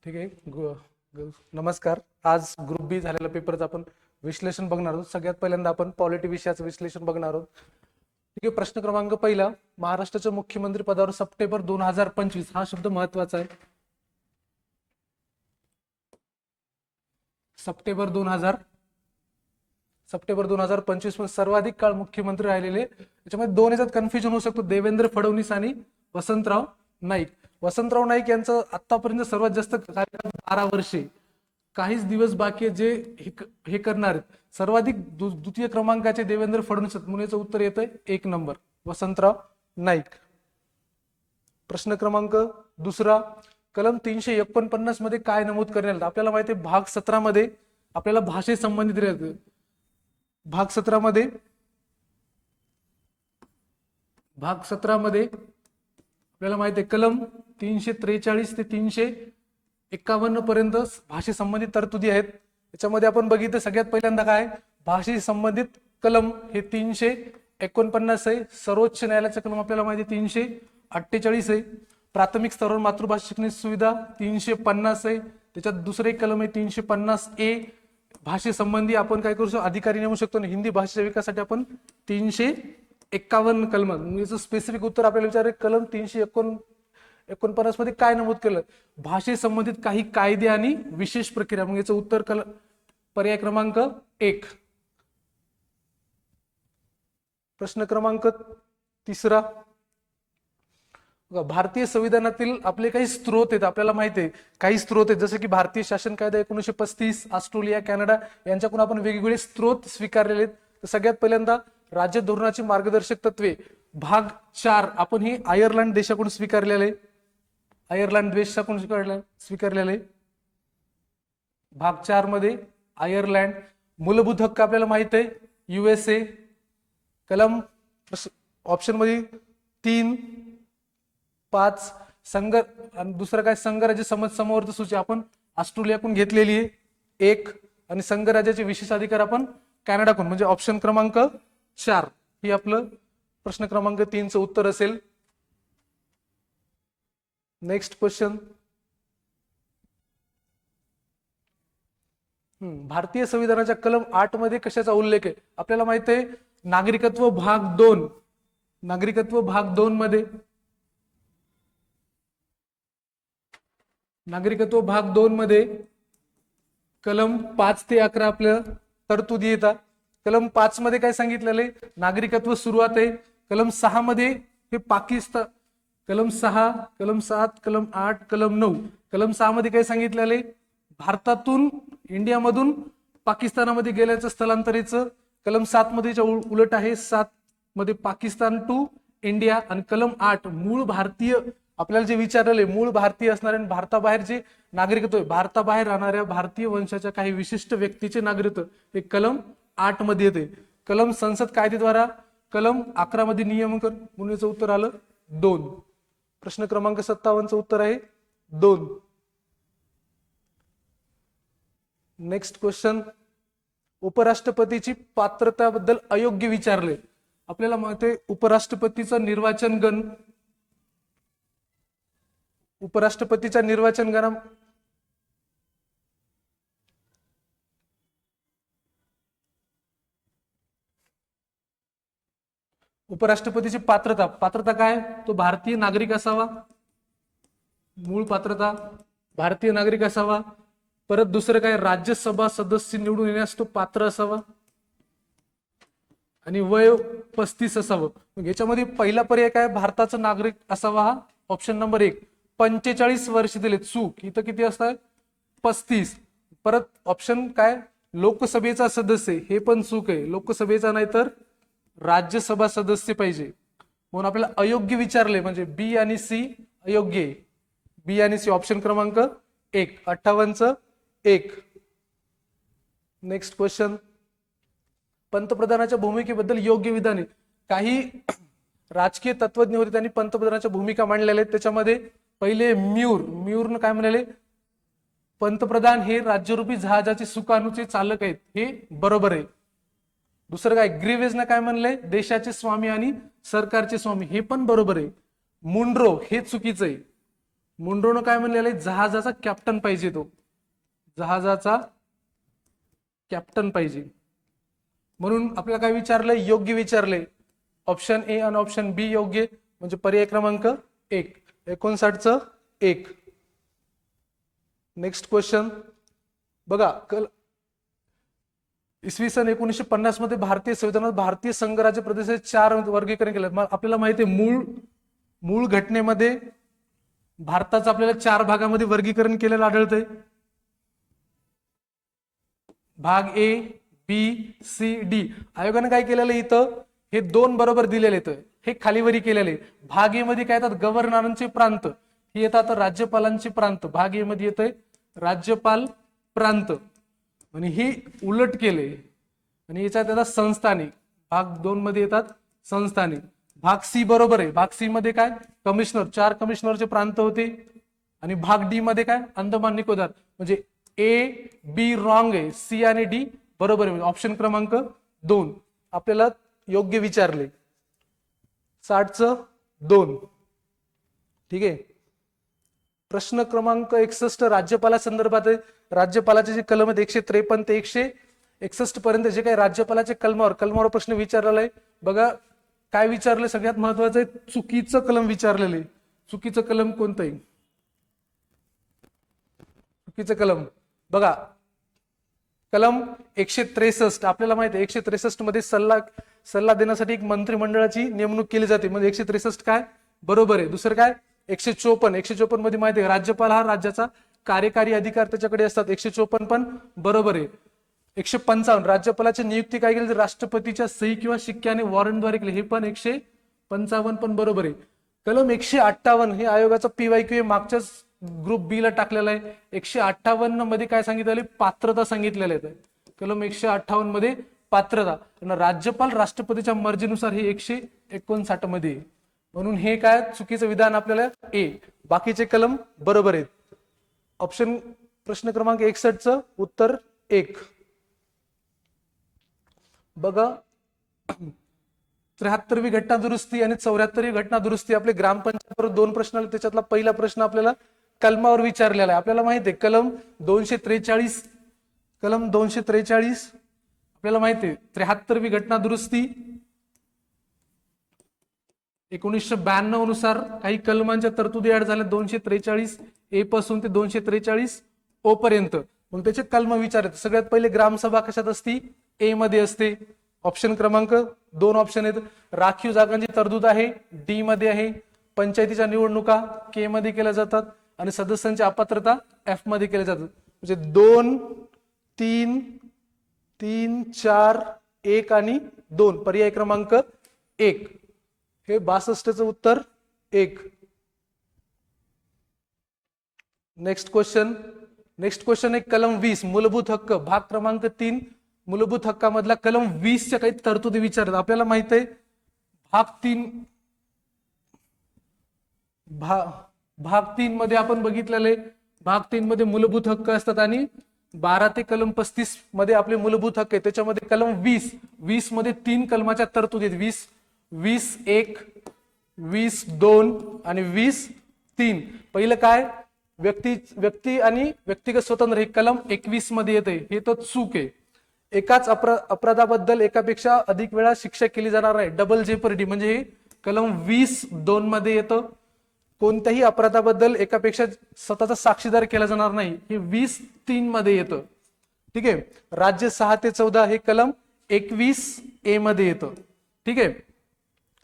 ठीक आहे. नमस्कार. आज ग्रुप बी झालेला पेपरचं आपण विश्लेषण बघणार आहोत. सगळ्यात पहिल्यांदा आपण पॉलिटी विषयाचं विश्लेषण बघणार आहोत. ठीक आहे. प्रश्न क्रमांक पहिला, महाराष्ट्राच्या मुख्यमंत्री पदावर सप्टेंबर 2025 हा शब्द महत्वाचा आहे. सप्टेंबर 2025 मध्ये सर्वाधिक काळ मुख्यमंत्री राहिलेले, त्याच्यामध्ये दोन याच्यात कन्फ्युजन होऊ शकतो, देवेंद्र फडणवीस आणि वसंतराव नाईक. वसंतराव नाईक यांचं आतापर्यंत सर्वात जास्त कार्यकाळ 12 वर्षे. काहीच दिवस बाकी आहे जे हे करणार आहेत. सर्वाधिक द्वितीय क्रमांकाचे देवेंद्र फडणवीस म्हणून याचं उत्तर येतंय 1 नंबर वसंतराव नाईक. प्रश्न क्रमांक दुसरा, कलम 349 मध्ये काय नमूद करण्यात आलं? आपल्याला माहिती आहे भाग 17 मध्ये आपल्याला भाषे संबंधित राहते. भाग 17 मध्ये आपल्याला माहिती आहे कलम 343 ते 351 पर्यंत भाषे संबंधित तरतुदी आहेत. त्याच्यामध्ये आपण बघितलं सगळ्यात पहिल्यांदा काय भाषे संबंधित कलम हे 349 आहे. सर्वोच्च न्यायालयाचा कलम आपल्याला माहिती 348 आहे. प्राथमिक स्तरावर मातृभाषा शिकण्याची सुविधा 350 आहे. त्याच्यात दुसरे एक कलम आहे 350A. भाषेसंबंधी आपण काय करू शकतो, अधिकारी नेमू शकतो. हिंदी भाषेच्या विकासासाठी आपण 351 कलम. याचं स्पेसिफिक उत्तर आपल्याला विचारले कलम 349 मध्ये काय नमूद केलं? भाषे संबंधित काही कायदे आणि विशेष प्रक्रिया. मग याचं उत्तर पर्याय क्रमांक 1. प्रश्न क्रमांक तिसरा, भारतीय संविधानातील आपले काही स्त्रोत आहेत. आपल्याला माहिती आहे काही स्त्रोत आहेत, जसे की भारतीय शासन कायदा 1935, ऑस्ट्रेलिया, कॅनडा यांच्याकडून आपण वेगवेगळे स्त्रोत स्वीकारलेले आहेत. तर सगळ्यात पहिल्यांदा राज्य धोरणाची मार्गदर्शक तत्वे भाग 4 आपण ही आयर्लंड देशाकडून स्वीकारलेले. स्वीकारलेले भाग 4 मध्ये आयर्लंड. मूलभूत हक्क आपल्याला माहित आहे USA. कलम ऑप्शन मध्ये 3, 5 संघ आणि दुसरं काय संघराज्य समवर्ती सूची आपण ऑस्ट्रेलियाकडून घेतलेली आहे 1 आणि संघराज्याचे विशेष अधिकार आपण कॅनडाकडून, म्हणजे ऑप्शन क्रमांक 4 ही आपलं प्रश्न क्रमांक 3चं उत्तर असेल. नेक्स्ट क्वेश्चन, भारतीय संविधानाच्या कलम 8 मध्ये कशाचा उल्लेख आहे? आपल्याला माहित आहे नागरिकत्व भाग 2 मध्ये कलम 5 ते 11 आपल्या तरतुदी येतात. कलम 5 मध्ये काय सांगितलेलं आहे? नागरिकत्व सुरुवात आहे. कलम 6 मध्ये हे पाकिस्तान, कलम 6, कलम 7, कलम 8, कलम 9. कलम 6 मध्ये काय सांगितलेलं आहे? भारतातून इंडियामधून पाकिस्तानामध्ये गेल्याचं स्थलांतरीचं. कलम 7 मध्ये उलट आहे, 7 मध्ये पाकिस्तान टू इंडिया. आणि कलम 8 मूळ भारतीय आपल्याला जे विचारले मूळ भारतीय असणारे आणि भारताबाहेर जे नागरिकत्व आहे, भारताबाहेर राहणाऱ्या भारतीय वंशाच्या काही विशिष्ट व्यक्तीचे नागरिकत्व हे कलम 8 मध्ये येते. कलम संसद कायद्याद्वारा कलम 11 मध्ये नियमन म्हणून याचं उत्तर आलं 2. प्रश्न क्रमांक 57चं उत्तर आहे 2. नेक्स्ट क्वेश्चन, उपराष्ट्रपतीची पात्रताबद्दल अयोग्य विचारले. आपल्याला माहिती आहे उपराष्ट्रपतीचा निर्वाचन गण उपराष्ट्रपतीची पात्रता काय? तो भारतीय नागरिक असावा. मूळ पात्रता भारतीय नागरिक असावा. परत दुसरं काय, राज्यसभा सदस्य निवडून येण्यास तो पात्र असावा आणि वय 35 असावं. याच्यामध्ये पहिला पर्याय काय, भारताचा नागरिक असावा, हा ऑप्शन नंबर 1. 45 वर्ष दिले, चूक. इथं किती असतात? 35. परत ऑप्शन काय, लोकसभेचा सदस्य, हे पण चूक आहे. लोकसभेचा नाही तर राज्यसभा सदस्य पाहिजे. म्हणून आपल्याला अयोग्य विचारले, म्हणजे बी आणि सी अयोग्य आहे. बी आणि सी ऑप्शन क्रमांक 1. 58चं 1. नेक्स्ट क्वेश्चन, पंतप्रधानाच्या भूमिकेबद्दल योग्य विधाने. काही राजकीय तत्वज्ञ होते, त्यांनी पंतप्रधानाच्या भूमिका मांडलेल्या आहेत. त्याच्यामध्ये पहिले म्यूरनं काय म्हणाले, पंतप्रधान हे राज्यरूपी जहाजाचे सुकाणूचे चालक आहेत, हे बरोबर आहे. दुसरं काय, ग्रीवेजनं काय म्हणलंय, देशाचे स्वामी आणि सरकारचे स्वामी, हे पण बरोबर आहे. मुंड्रो हे चुकीचं आहे. मुंड्रोनं काय म्हणलेलं आहे, जहाजाचा कॅप्टन पाहिजे, तो जहाजाचा कॅप्टन पाहिजे. म्हणून आपल्याला काय विचारलंय, योग्य विचारले. ऑप्शन ए आणि ऑप्शन बी योग्य, म्हणजे पर्याय क्रमांक 1. 59चं 1. नेक्स्ट क्वेश्चन बघा. इसवी सन 1950 मध्ये भारतीय संविधानात भारतीय संघराज्य प्रदेशाचे 4 वर्गीकरण केलं. आपल्याला माहिती आहे मूळ घटनेमध्ये भारताचं आपल्याला 4 भागामध्ये वर्गीकरण केलेलं आढळतंय. भाग ए, बी, सी, डी. आयोगाने काय केलेलं इथं, हे 2 बरोबर दिलेले आहेत, हे खालीवरी केलेले. भाग ए मध्ये काय येतात, गव्हर्नरांचे प्रांत, हे येतात राज्यपालांचे प्रांत. भाग ए मध्ये येतंय राज्यपाल प्रांत, आणि ही उलट केले, आणि याच्यात येतात संस्थाने. भाग 2 मध्ये येतात संस्थाने. भाग सी बरोबर आहे. भाग सी मध्ये काय, कमिशनर, 4 कमिशनरचे प्रांत होते. आणि भाग डी मध्ये काय, अंदमान निकोबार. म्हणजे ए बी रॉंग आहे, सी आणि डी बरोबर आहे. ऑप्शन क्रमांक 2 आपल्याला योग्य विचारले. 60चं 2. ठीक आहे. प्रश्न क्रमांक 61 राज्यपाला संदर्भात आहे. राज्यपालाचे जे कलम आहेत 153 ते 161 पर्यंत जे काही राज्यपालाचे कलमावर प्रश्न विचारलेला आहे. बघा काय विचारले, सगळ्यात महत्वाचं आहे चुकीचं कलम विचारलेलं आहे. चुकीचं कलम कोणतं आहे, चुकीचं कलम बघा. कलम 163. आपल्याला माहिती आहे 163 मध्ये सल्ला देण्यासाठी एक मंत्रिमंडळाची नेमणूक केली जाते. म्हणजे 163 काय बरोबर आहे. दुसरं काय 154 मध्ये माहिती आहे राज्यपाल हा राज्याचा कार्यकारी अधिकार त्याच्याकडे असतात. 154 पण बरोबर आहे. 155 राज्यपालाची नियुक्ती काय केली, राष्ट्रपतीच्या सही किंवा शिक्क्याने वॉरंटद्वारे केली, हे पण 155 पण बरोबर आहे. कलम 158 हे आयोगाचा PYQ मागच्याच ग्रुप बी ला टाकलेला आहे. 158 मध्ये काय सांगितलेलं, पात्रता सांगितलेलं आहे. कलम 158 मध्ये पात्रता. राज्यपाल राष्ट्रपतीच्या मर्जीनुसार हे 159 मध्ये. म्हणून हे काय चुकीचं विधान आपल्याला ए. बाकीचे कलम बरोबर आहेत. ऑप्शन प्रश्न क्रमांक 61चं उत्तर 1. बघा 73वी घटना दुरुस्ती आणि 74वी घटना दुरुस्ती आपले ग्रामपंचायतवर 2 प्रश्न आले. त्याच्यातला पहिला प्रश्न आपल्याला कलमावर विचारलेला आहे. आपल्याला माहिती आहे कलम 243 आपल्याला माहिती आहे 73वी घटना दुरुस्ती 1992 नुसार काही कलमांच्या तरतुदी ऍड झाल्या 243 ए पासून ते 243 ओ पर्यंत. मग त्याचे कलम विचारत सगळ्यात पहिले ग्रामसभा कशात असती, ए मध्ये असते. ऑप्शन क्रमांक 2 ऑप्शन आहेत. राखीव जागांची तरतूद आहे, डी मध्ये आहे. पंचायतीच्या निवडणुका के मध्ये केल्या जातात आणि सदस्यांची अपात्रता एफ मध्ये केल्या जातात. म्हणजे 2, 3, 4, 1 आणि 2 पर्याय क्रमांक 1 हे 62चं उत्तर 1. नेक्स्ट क्वेश्चन आहे कलम 20 मूलभूत हक्क भाग क्रमांक 3 मूलभूत हक्कामधला कलम 20च्या काही तरतुदी विचारतात. आपल्याला माहित आहे भाग 3 मध्ये आपण बघितलेले भाग 3 मध्ये मूलभूत हक्क असतात आणि 12 ते कलम 35 मध्ये आपले मूलभूत हक्क आहे. त्याच्यामध्ये कलम 20 मध्ये 3 कलमाच्या तरतुदी आहेत. 20(1), 20(2) आणि 20(3). पहिलं काय व्यक्ती आणि व्यक्तिगत स्वतंत्र हे कलम 21 मध्ये येते. हे तर चूक आहे. एकाच अपराधाबद्दल एकापेक्षा अधिक वेळा शिक्षा केली जाणार नाही, डबल जेपर्डी, म्हणजे हे कलम 20(2) मध्ये येतं. कोणत्याही अपराधाबद्दल एकापेक्षा स्वतःचा साक्षीदार केला जाणार नाही, हे 20(3) मध्ये येतं. ठीक आहे. राज्य 6 ते 14 हे कलम 21(a) मध्ये येतं. ठीक आहे.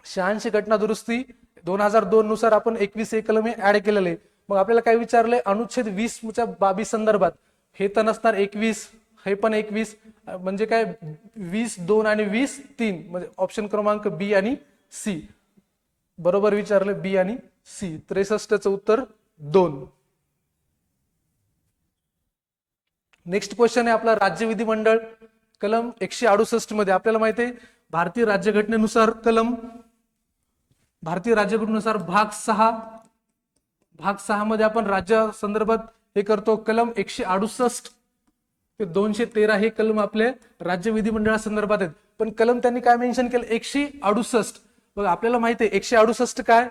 86 घटना दुरुस्ती 2002 नुसार आपण 21(a) कलम हे ऍड केलेले. मग आपल्याला काय विचारलंय अनुच्छेद 20च्या बाबी संदर्भात, हे तर नसणार 21, हे पण 21, म्हणजे काय 20(2) आणि 20(3) म्हणजे ऑप्शन क्रमांक बी आणि सी बरोबर विचारले, बी आणि सी. 63चं उत्तर 2. नेक्स्ट क्वेश्चन आहे आपला राज्य विधिमंडळ कलम 168 मध्ये. आपल्याला माहिती आहे भारतीय राज्यघटनेनुसार भाग 6 मध्ये आपण राज्या संदर्भात हे करतो. कलम 168 ते 213 हे कलम आपल्या राज्य विधिमंडळा संदर्भात आहेत. पण कलम त्यांनी काय मेन्शन केलं 168. बघा आपल्याला माहिती आहे 168 काय,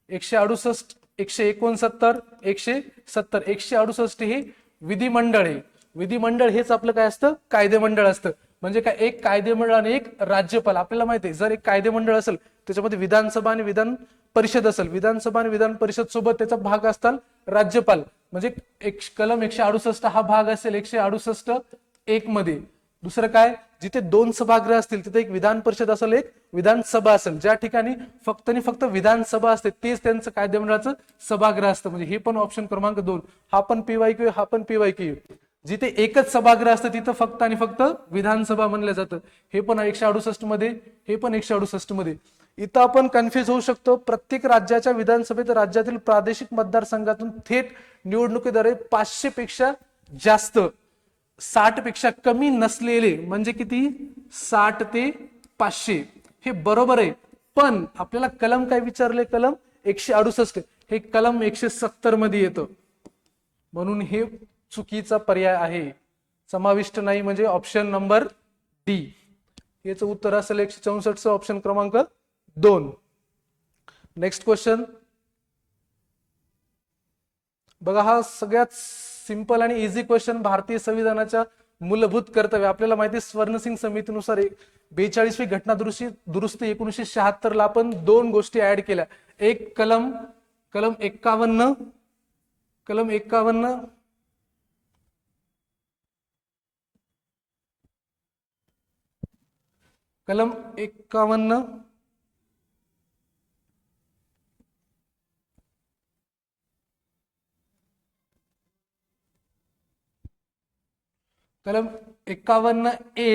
168 169, 170, 168 हे विधिमंडळ आहे. विधिमंडळ हेच आपलं काय असतं, कायदेमंडळ असतं. म्हणजे काय, एक कायदेमंडळ आणि एक राज्यपाल. आपल्याला माहिती आहे, जर एक कायदेमंडळ असेल त्याच्यामध्ये विधानसभा आणि विधान परिषद असेल, विधानसभा आणि विधान परिषद सोबत त्याचा भाग असतात राज्यपाल. म्हणजे कलम 168 हा भाग असेल 168(1) मध्ये. दुसरं काय, जिथे 2 सभागृह असतील तिथे एक विधान परिषद असेल, एक विधानसभा असेल. ज्या ठिकाणी फक्त आणि फक्त विधानसभा असते तेच त्यांचं कायदेमंडळाचं सभागृह असतं. म्हणजे हे पण ऑप्शन क्रमांक 2. हा पण PYQ, हा पण PYQ. जिथे एकच सभागृह असतं तिथं फक्त आणि फक्त विधानसभा म्हणलं जातं. हे पण 168 मध्ये, हे पण 168 मध्ये. इथं आपण कन्फ्युज होऊ शकतो. प्रत्येक राज्याच्या विधानसभेत राज्यातील प्रादेशिक मतदारसंघातून थेट निवडणुकीद्वारे 500 पेक्षा जास्त, 60 पेक्षा कमी नसलेले, म्हणजे किती, 60 ते 500 हे बरोबर आहे. पण आपल्याला कलम काय विचारले, कलम 168. हे कलम 170 मध्ये येतं, म्हणून हे चुकीचा पर्याय आहे. समाविष्ट नाही म्हणजे ऑप्शन नंबर डी. याचं उत्तर असेल 164 ऑप्शन क्रमांक 2. नेक्स्ट क्वेश्चन बघा. हा सगळ्यात सिंपल आणि इझी क्वेश्चन. भारतीय संविधानाच्या मूलभूत कर्तव्य. आपल्याला माहिती आहे स्वर्णसिंग समितीनुसार 42वी घटना दुरुस्ती 1976 ला आपण 2 गोष्टी ऍड केल्या. एक कलम 51, कलम 51 कलम 51 कलम 51A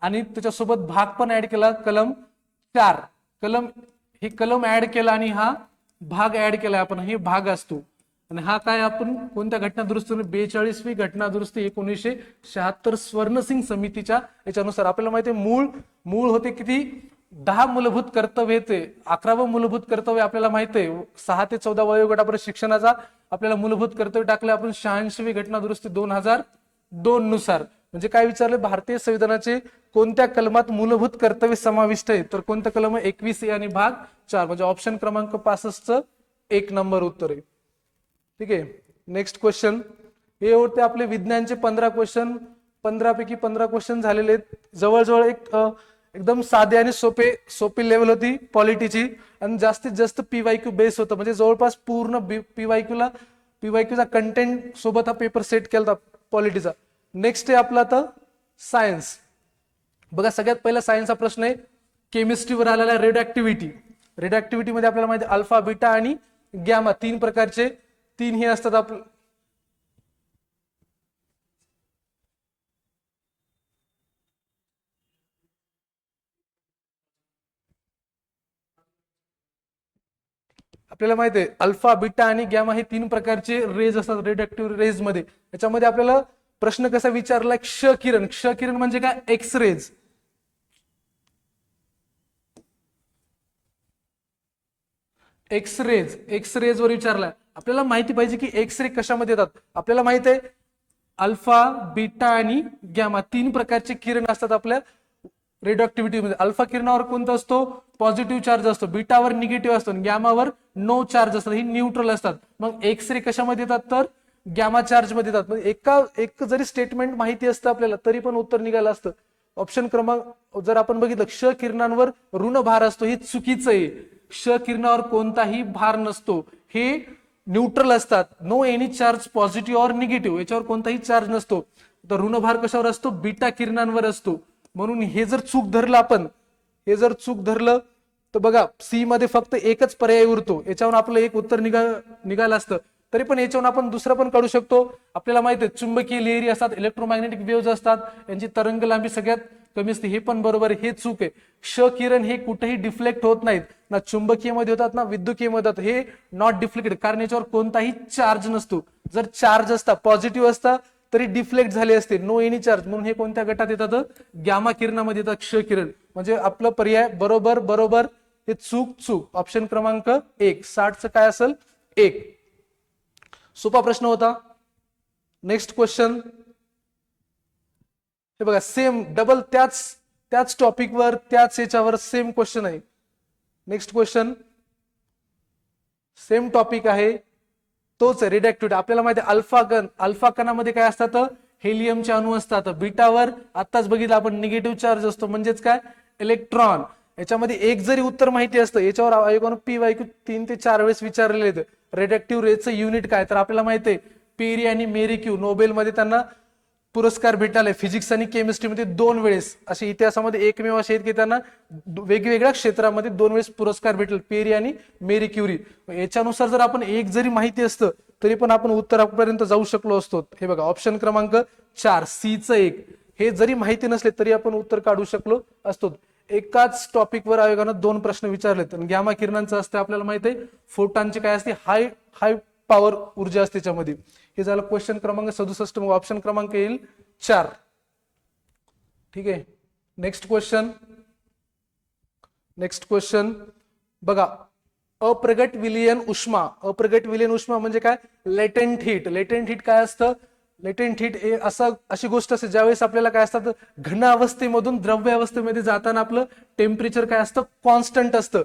आणि त्याच्यासोबत भाग पण ऍड केला कलम 4. हे कलम ऍड केला आणि हा भाग ऍड केला आपण. हे भाग असतो आणि हा काय, आपण कोणत्या घटना दुरुस्ती, 42वी घटना दुरुस्ती 1976 स्वर्णसिंग समितीच्या याच्यानुसार. आपल्याला माहिती आहे मूळ होते किती, 10 मूलभूत कर्तव्य होते. 11वं मूलभूत कर्तव्य आपल्याला माहिती आहे 6 ते 14 वयोगटापर्यंत शिक्षणाचा आपल्याला मूलभूत कर्तव्य टाकले आपण 86वी घटना दुरुस्ती 2002 नुसार. म्हणजे काय विचारले, भारतीय संविधानाचे कोणत्या कलमात मूलभूत कर्तव्य समाविष्ट आहे, तर कोणतं कलम आहे, 21A आणि भाग 4. म्हणजे ऑप्शन क्रमांक 65 1 नंबर उत्तर आहे. ठीक आहे. Next question. हे होते आपले विज्ञानचे 15 क्वेश्चन. 15 पैकी 15 क्वेश्चन झालेले आहेत. जवळजवळ एकदम साधे आणि सोपी लेवल होती पॉलिटीची आणि जास्तीत जास्त PYQ बेस होतं. म्हणजे जवळपास पूर्ण PYQचा कंटेंट सोबत हा पेपर सेट केला पॉलिटीचा. नेक्स्ट आहे आपला आता सायन्स. बघा सगळ्यात पहिला सायन्सचा प्रश्न आहे केमिस्ट्रीवर आलेला रेड ऍक्टिव्हिटी. रेड ऍक्टिव्हिटी मध्ये आपल्याला माहिती अल्फा, बीटा आणि गॅमा 3 प्रकारचे 3 हे असतात. आपल्याला माहिती आहे अल्फा, बीटा आणि गॅमा हे 3 प्रकारचे रेज असतात रेड ऍक्टिव्ह रेज मध्ये. याच्यामध्ये आपल्याला प्रश्न कसा विचारला, क्ष किरण म्हणजे काय, एक्स रेज. एक्स रेज वर विचारलाय. आपल्याला माहिती पाहिजे की एक्स रे कशामध्ये येतात. आपल्याला माहित आहे अल्फा, बीटा आणि गॅमा 3 प्रकारचे किरण असतात आपल्या रेडिओ ऍक्टिव्हिटी मध्ये. अल्फा किरणावर कोणता असतो, पॉझिटिव्ह चार्ज असतो. बीटावर निगेटिव्ह असतो आणि गॅमावर नो चार्ज असतात. ही न्यूट्रल असतात. मग एक्स रे कशामध्ये येतात, तर गॅमा चार्ज मध्ये येतात. एक जरी स्टेटमेंट माहिती असतं आपल्याला तरी पण उत्तर निघालं असतं. ऑप्शन क्रमांक जर आपण बघितलं, क्ष किरणांवर ऋण भार असतो, हे चुकीचं आहे. क्ष किरणावर कोणताही भार नसतो, हे न्यूट्रल असतात. नो एनी चार्ज पॉझिटिव्ह और निगेटिव्ह, याच्यावर कोणताही चार्ज नसतो. तर ऋणभार कशावर असतो, बीटा किरणांवर असतो. म्हणून हे जर चूक धरलं तर बघा सी मध्ये फक्त एकच पर्याय उरतो. याच्यावर आपलं एक उत्तर निघालं असतं. तरी पण याच्यावर आपण दुसरं पण काढू शकतो. आपल्याला माहिती आहे चुंबकीय लहरी असतात, इलेक्ट्रोमॅग्नेटिक वेव्हज असतात, यांची तरंग लांबी सगळ्यात कमी असते. हे पण बरोबर आहे, हे चूक आहे. क्ष किरण हे कुठेही डिफ्लेक्ट होत नाहीत, ना चुंबकीय मध्ये होतात ना विद्युतीय मध्ये होतात. हे नॉट डिफ्लेक्टेड, कारण याच्यावर कोणताही चार्ज नसतो. जर चार्ज असता, पॉझिटिव्ह असता, तरी डिफ्लेक्ट झाले असते. नो एनी चार्ज, म्हणून हे कोणत्या गटात येतात, गॅमा किरणामध्ये येतात क्ष किरण. म्हणजे आपलं पर्याय बरोबर हे चूक. ऑप्शन क्रमांक 1. 60चं काय असेल, 1. सोपा प्रश्न होता. Next question. हे बघा सेम डबल त्याच टॉपिकवर त्याच याच्यावर सेम क्वेश्चन आहे. Next question. सेम टॉपिक आहे, तोच रेडिएक्टिव्हिटी. आपल्याला माहिती आहे अल्फा कणामध्ये काय असतात, हेलियमचे अणू असतात. बीटावर आत्ताच बघितलं आपण निगेटिव्ह चार्ज असतो, म्हणजेच काय, इलेक्ट्रॉन. याच्यामध्ये एक जरी उत्तर माहिती असतं, याच्यावर आयोगानं PYQ 3 ते 4 वेळेस विचारलेले आहेत. रेडिएक्टिव्ह रेचं युनिट काय, तर आपल्याला माहिती आहे पेरी आणि मेरी क्यू नोबेलमध्ये त्यांना पुरस्कार भेटले. फिजिक्स आणि केमिस्ट्रीमध्ये 2 वेळेस, असे इतिहासामध्ये एकमेव असे आहेत की त्यांना वेगवेगळ्या क्षेत्रामध्ये 2 वेळेस पुरस्कार भेटले, पेरी आणि मेरी क्युरी. याच्यानुसार जर आपण एक जरी माहिती असतं तरी पण आपण उत्तरापर्यंत जाऊ शकलो असतो. हे बघा ऑप्शन क्रमांक 4 C चं 1, हे जरी माहिती नसले तरी आपण उत्तर काढू शकलो असतो. एकाच टॉपिकवर आयोगानं 2 प्रश्न विचारलेत. गॅमा किरणांचं असते आपल्याला माहिती आहे, फोटॉनचे काय असते, हाय पॉवर ऊर्जा असते त्याच्यामध्ये. हे झालं क्वेश्चन क्रमांक 67. मग ऑप्शन क्रमांक येईल 4. ठीक आहे. नेक्स्ट क्वेश्चन बघा, अप्रगट विलीयन उष्मा. अप्रगट विलीयन उष्मा म्हणजे काय, लेटेंट हीट. लेटेंट हीट काय असतं, लेटेंट हीट हे अशी गोष्ट असते ज्यावेळेस आपल्याला काय असतात, घन अवस्थेमधून द्रव्य अवस्थेमध्ये जाताना आपलं टेम्परेचर काय असतं, कॉन्स्टंट असतं.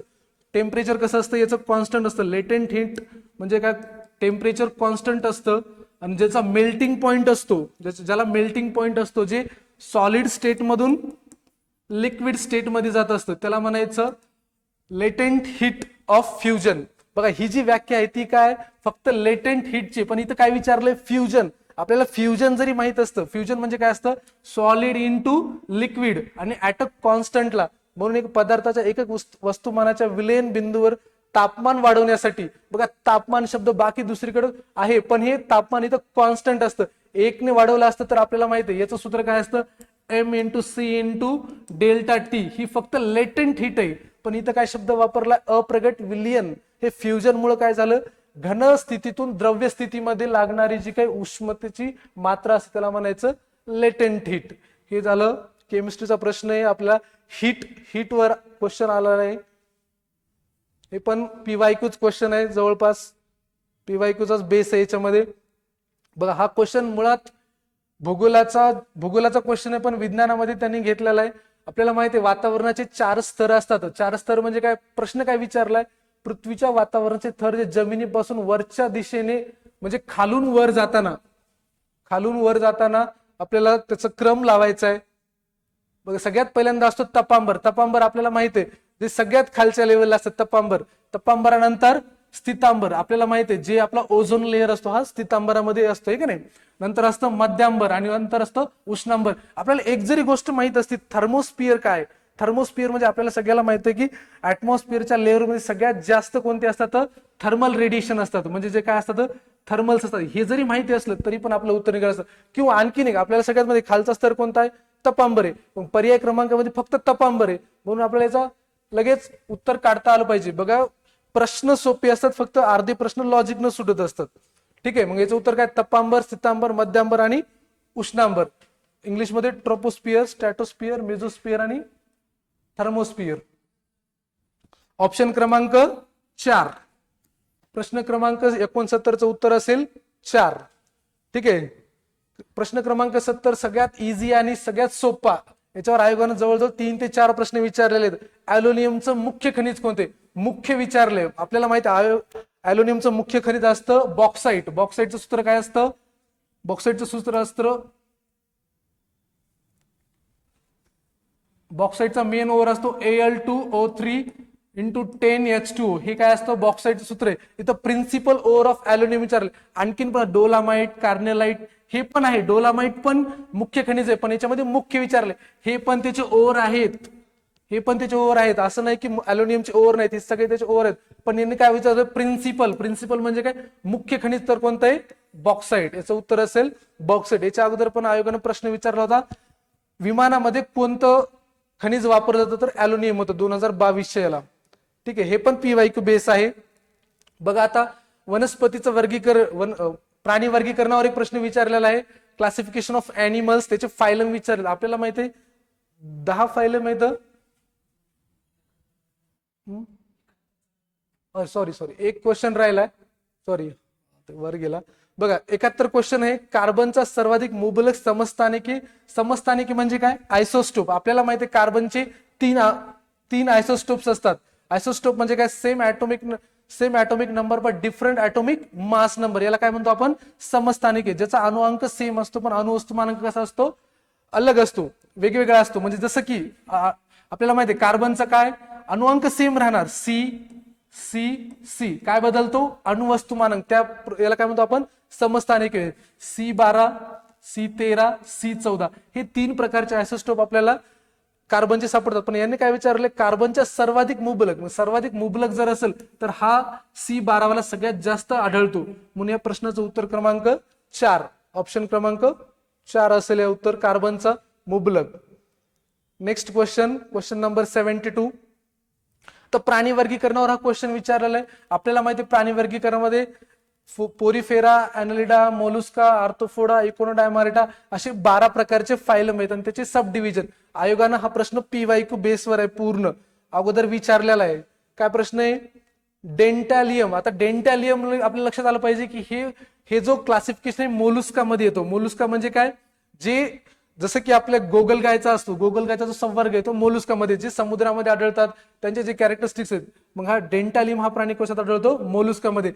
टेम्परेचर कसं असतं, याचं कॉन्स्टंट असतं. लेटेंट हीट म्हणजे काय, टेम्परेचर कॉन्स्टंट असतं आणि ज्याचा मेल्टिंग पॉइंट असतो, ज्याला मेल्टिंग पॉइंट असतो, जे सॉलिड स्टेट मधून लिक्विड स्टेट मध्ये जात असतं, त्याला म्हणायचं लेटेंट हीट ऑफ फ्युजन. बघा ही जी व्याख्या आहे ती काय, फक्त लेटेंट हीटची, पण इथं काय विचारलंय, फ्युजन. आपल्याला फ्युजन जरी माहित असतं, फ्युजन म्हणजे काय असतं, सॉलिड इनटू लिक्विड आणि ऍट अ कॉन्स्टंटला. म्हणून एक पदार्थाच्या एकक वस्तुमानाच्या विलयन बिंदूवर तापमान वाढवण्यासाठी, बघा तापमान शब्द बाकी दुसरीकडे आहे, पण हे तापमान इथं कॉन्स्टंट असतं. 1 ने वाढवलं असतं तर आपल्याला माहिती आहे याचं सूत्र काय असतं, M×C×ΔT. ही फक्त लेटेंट हीट आहे, पण इथं काय शब्द वापरला, अप्रगट विलियन. हे फ्युजन मुळे काय झालं, घन स्थितीतून द्रव्य स्थितीमध्ये लागणारी जी काही उष्णतेची मात्रा असते त्याला म्हणायचं लेटेंट हीट. हे झालं केमिस्ट्रीचा प्रश्न आहे. आपला हीटवर क्वेश्चन आला नाही, हे पण PYQच क्वेश्चन आहे, जवळपास PYQचाच बेस आहे याच्यामध्ये. बघा हा क्वेश्चन मुळात भूगोलाचा क्वेश्चन आहे, पण विज्ञानामध्ये त्यांनी घेतलेला आहे. आपल्याला माहिती आहे वातावरणाचे 4 स्तर असतात. 4 स्तर म्हणजे काय, प्रश्न काय विचारलाय, पृथ्वीच्या वातावरणाचे थर जे जमिनीपासून वरच्या दिशेने म्हणजे खालून वर जाताना आपल्याला त्याचा क्रम लावायचा आहे. बघा सगळ्यात पहिल्यांदा असतो तपांबर. तपांबर आपल्याला माहिती आहे जे सगळ्यात खालच्या लेवलला असतं तपांबर. तपांबरानंतर स्थितांबर, आपल्याला माहिती आहे जे आपला ओझोन लेअर असतो हा स्थितांबरामध्ये असतो, आहे की नाही. नंतर असतं मध्यांबर आणि नंतर असतं उष्णांबर. आपल्याला एक जरी गोष्ट माहित असते, थर्मोस्फिअर काय. थर्मोस्फिअर म्हणजे आपल्याला सगळ्याला माहिती आहे की ऍटमॉस्फिअरच्या लेअरमध्ये सगळ्यात जास्त कोणते असतात, थर्मल रेडिएशन असतात, म्हणजे जे काय असतात, थर्मल्स असतात. हे जरी माहिती असलं तरी पण आपलं उत्तर निघालं असतं. किंवा आणखीन एक आपल्याला सगळ्यात मध्ये खालचा स्तर कोणता आहे, तपांबर आहे. पण पर्याय क्रमांकामध्ये फक्त तपांबर आहे, म्हणून आपल्याला याचा लगेच उत्तर काढता आलं पाहिजे. बघा प्रश्न सोपे असतात, फक्त अर्धे प्रश्न लॉजिक न सुटत असतात. ठीक आहे, मग याचं उत्तर काय, तपांबर, स्थितांबर, मध्यांबर आणि उष्णांबर. इंग्लिशमध्ये ट्रोपोस्फिअर, स्ट्रॅटोस्फिअर, मेझोस्फिअर आणि थर्मोस्फिअर. ऑप्शन क्रमांक 4, प्रश्न क्रमांक 69चं उत्तर असेल 4. ठीक आहे. प्रश्न क्रमांक 70 सगळ्यात इझी आणि सगळ्यात सोपा. याच्यावर आयोगानं जवळजवळ 3 ते 4 प्रश्न विचारलेले आहेत. ॲल्युमिनियमचं मुख्य खनिज कोणते, मुख्य विचारले. आपल्याला माहिती आहे ॲल्युमिनियमचं मुख्य खनिज असतं बॉक्साईट. बॉक्साईटचं सूत्र काय असतं, बॉक्साईटचं सूत्र असतं, बॉक्साईटचा मेन ओव्हर असतो Al2O3 × 10H2O. हे काय असतं, बॉक्साईटचं सूत्र आहे. इथं प्रिन्सिपल ओव्हर ऑफ ॲल्युमिनियम विचारले. आणखीन पण डोलामाइट, कार्नेलाइट हे पण आहे. डोलामाइट पण मुख्य खनिज आहे, पण याच्यामध्ये मुख्य विचारले. हे पण त्याचे ओव्हर आहेत, असं नाही की ॲल्युमिनियमचे ओव्हर नाहीत, हे सगळे त्याचे ओव्हर आहेत. पण यांनी काय विचारलं, प्रिन्सिपल म्हणजे काय, मुख्य खनिज तर कोणतं आहे, बॉक्साईट. याचं उत्तर असेल बॉक्साईट. याच्या अगोदर पण आयोगानं प्रश्न विचारला होता, विमानामध्ये कोणतं खनिज वापरलं जातं, तर ॲल्युमिनियम होतं 2022 याला. ठीक आहे, हे पण PYQ बेस आहे. बघा आता वनस्पतीचं वर्गीकरण, प्राणी वर्गीकरणावर एक प्रश्न विचारलेला आहे. क्लासिफिकेशन ऑफ ॲनिमल्स, त्याचे फायलम विचारले. आपल्याला माहिती आहे 10 फायलम आहेत. सॉरी एक क्वेश्चन राहिलाय, सॉरी वर गेला. बघा 71 क्वेश्चन आहे. कार्बनचा सर्वाधिक मुबलक समस्थानिकी म्हणजे काय, आयसोस्टोप. आपल्याला माहिती आहे कार्बनचे तीन आयसोस्टोप्स असतात. आयसोस्टोप म्हणजे काय, same atomic same atomic number पण डिफरंट ऍटॉमिक मास नंबर, याला काय म्हणतो आपण समस्थानिक आहे, ज्याचा अणुअंक सेम असतो पण अणुवस्तुमानांक कसा असतो अलग असतो, वेगवेगळा असतो. म्हणजे जसं की आपल्याला माहिती आहे कार्बनचा काय अणुअंक सेम राहणार सी सी सी, काय बदलतो अणुवस्तुमानांक, त्या याला काय म्हणतो आपण समस्थानिक आहे. C12 C13 C14 हे 3 प्रकारचे आयसोटोप आपल्याला कार्बनचे सापडतात. पण यांनी काय विचारले कार्बनच्या सर्वाधिक मुबलक, सर्वाधिक मुबलक जर असेल तर हा C12 वाला सगळ्यात जास्त आढळतो. म्हणून या प्रश्नाचं उत्तर क्रमांक 4, ऑप्शन क्रमांक 4 असेल या उत्तर कार्बनचा मुबलक. Next question, question number 72. तर प्राणी वर्गीकरणावर हा क्वेश्चन विचारलेला आहे. आपल्याला माहिती आहे प्राणी वर्गीकरणामध्ये पोरिफेरा, ॲनलिडा, मोलुस्का, आर्थ्रोपोडा, इकोनोडायमारिटा असे 12 प्रकारचे फायलम आहेत आणि त्याचे सब डिव्हिजन. आयोगानं हा प्रश्न PYQ बेसवर आहे, पूर्ण अगोदर विचारलेला आहे. काय प्रश्न आहे डेंटॅलियम. आता डेंटॅलियम आपल्या लक्षात आलं पाहिजे की हे जो क्लासिफिकेशन आहे मोलुस्का मध्ये येतो. मोलुस्का म्हणजे काय, जे जसं की आपल्या गोगलगायचा असतो, गोगलगायचा जो संवर्ग आहे तो मोलुस्का मध्ये, जे समुद्रामध्ये आढळतात त्यांचे जे कॅरेक्टरिस्टिक्स आहेत. मग हा डेंटॅलियम हा प्राणी कशात आढळतो मोलुस्का मध्ये.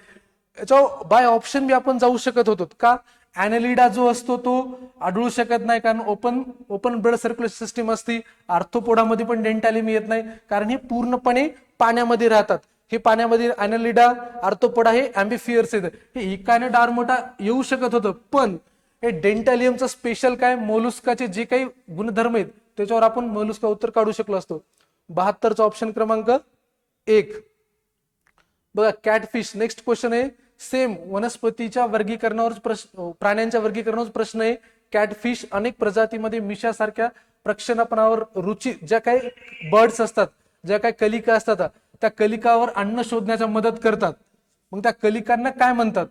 याच्या बाय ऑप्शन बी आपण जाऊ शकत होतो का, ॲनलिडा जो असतो तो आढळू शकत नाही कारण ओपन ब्लड सर्क्युलेशन सिस्टीम असते. आर्थ्रोपोडामध्ये पण डेंटॅलियम येत नाही कारण हे पूर्णपणे पाण्यामध्ये राहतात. हे पाण्यामध्ये ॲनलिडा, आर्थ्रोपोडा हे ॲम्बिफियर्स आहेत. हे इकायनोडार्मोटा येऊ शकत होतं, पण हे डेंटॅलियमचं स्पेशल काय मोलुस्काचे जे काही गुणधर्म आहेत त्याच्यावर आपण मोलुस्का उत्तर काढू शकलो असतो. 72चा ऑप्शन क्रमांक 1. बघा कॅटफिश. नेक्स्ट क्वेश्चन आहे सेम वनस्पतीच्या वर्गीकरणावर प्रश्न, प्राण्यांच्या वर्गीकरणावर प्रश्न आहे. कॅटफिश अनेक प्रजातीमध्ये मिशासारख्या प्रक्षेपणावर रुची, ज्या काही बर्ड्स असतात, ज्या काही कलिका असतात त्या कलिकावर अन्न शोधण्याचा मदत करतात. मग त्या कलिकांना काय म्हणतात,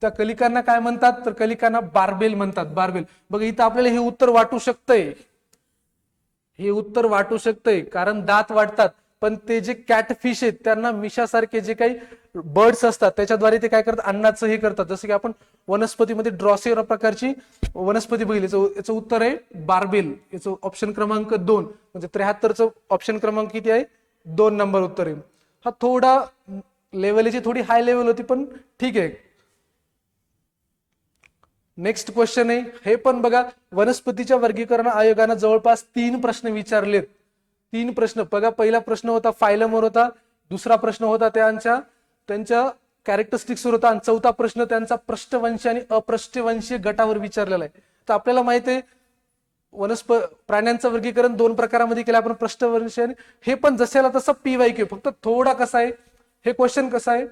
त्या कलिकांना काय म्हणतात तर कलिकांना बार्बेल म्हणतात. बार्बेल. बघा इथं आपल्याला हे उत्तर वाटू शकतंय, हे उत्तर वाटू शकतंय कारण दात वाटतात, पण ते जे कॅटफिश आहेत त्यांना मिशासारखे जे काही बर्ड्स असतात त्याच्याद्वारे ते काय करतात अन्नाचं हे करतात. जसं की आपण वनस्पतीमध्ये ड्रॉसेरा प्रकारची वनस्पती बघितली, याचं उत्तर आहे बार्बेल. याचं ऑप्शन क्रमांक 2 म्हणजे 73चं ऑप्शन क्रमांक किती आहे 2 नंबर उत्तर आहे. हा थोडा लेवलची थोडी हाय लेवल होती पण ठीक आहे. नेक्स्ट क्वेश्चन आहे हे पण बघा वनस्पतीच्या वर्गीकरण आयोगानं जवळपास 3 प्रश्न विचारलेत. 3 प्रश्न बघा, पहिला प्रश्न होता फायलमवर होता, दुसरा प्रश्न होता त्यांच्या कॅरेक्टरिस्टिक्सवर होता आणि चौथा प्रश्न त्यांचा पृष्ठवंशी आणि अपृष्ठवंशीय गटावर विचारलेला आहे. तर आपल्याला माहिती आहे प्राण्यांचं वर्गीकरण 2 प्रकारामध्ये केलं आपण, पृष्ठवंशी आणि हे पण जशाला तसं PYQ. फक्त थोडा कसा आहे हे क्वेश्चन कसा आहे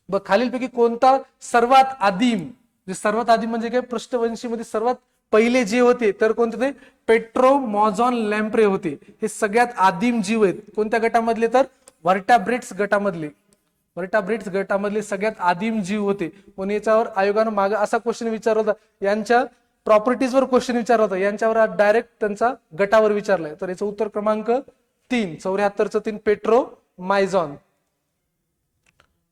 बघ, खालीलपैकी कोणता सर्वात आदिम, सर्वात आदिम म्हणजे काय पृष्ठवंशीमध्ये सर्वात पहिले जे होते तर कोणते ते पेट्रोमॉझॉन लॅम्प्रे होते. हे सगळ्यात आदिम जीव आहेत. कोणत्या गटामधले तर व्हर्टाब्रेट्स गटामधले, व्हर्टाब्रेट्स गटामधले सगळ्यात आदिम जीव होते. पण याच्यावर आयोगानं मागे असा क्वेश्चन विचारला होता, यांच्या प्रॉपर्टीजवर क्वेश्चन विचारला होता, यांच्यावर डायरेक्ट त्यांचा गटावर विचारलाय. तर याचं उत्तर क्रमांक 3, 74चं 3 पेट्रोमायझॉन.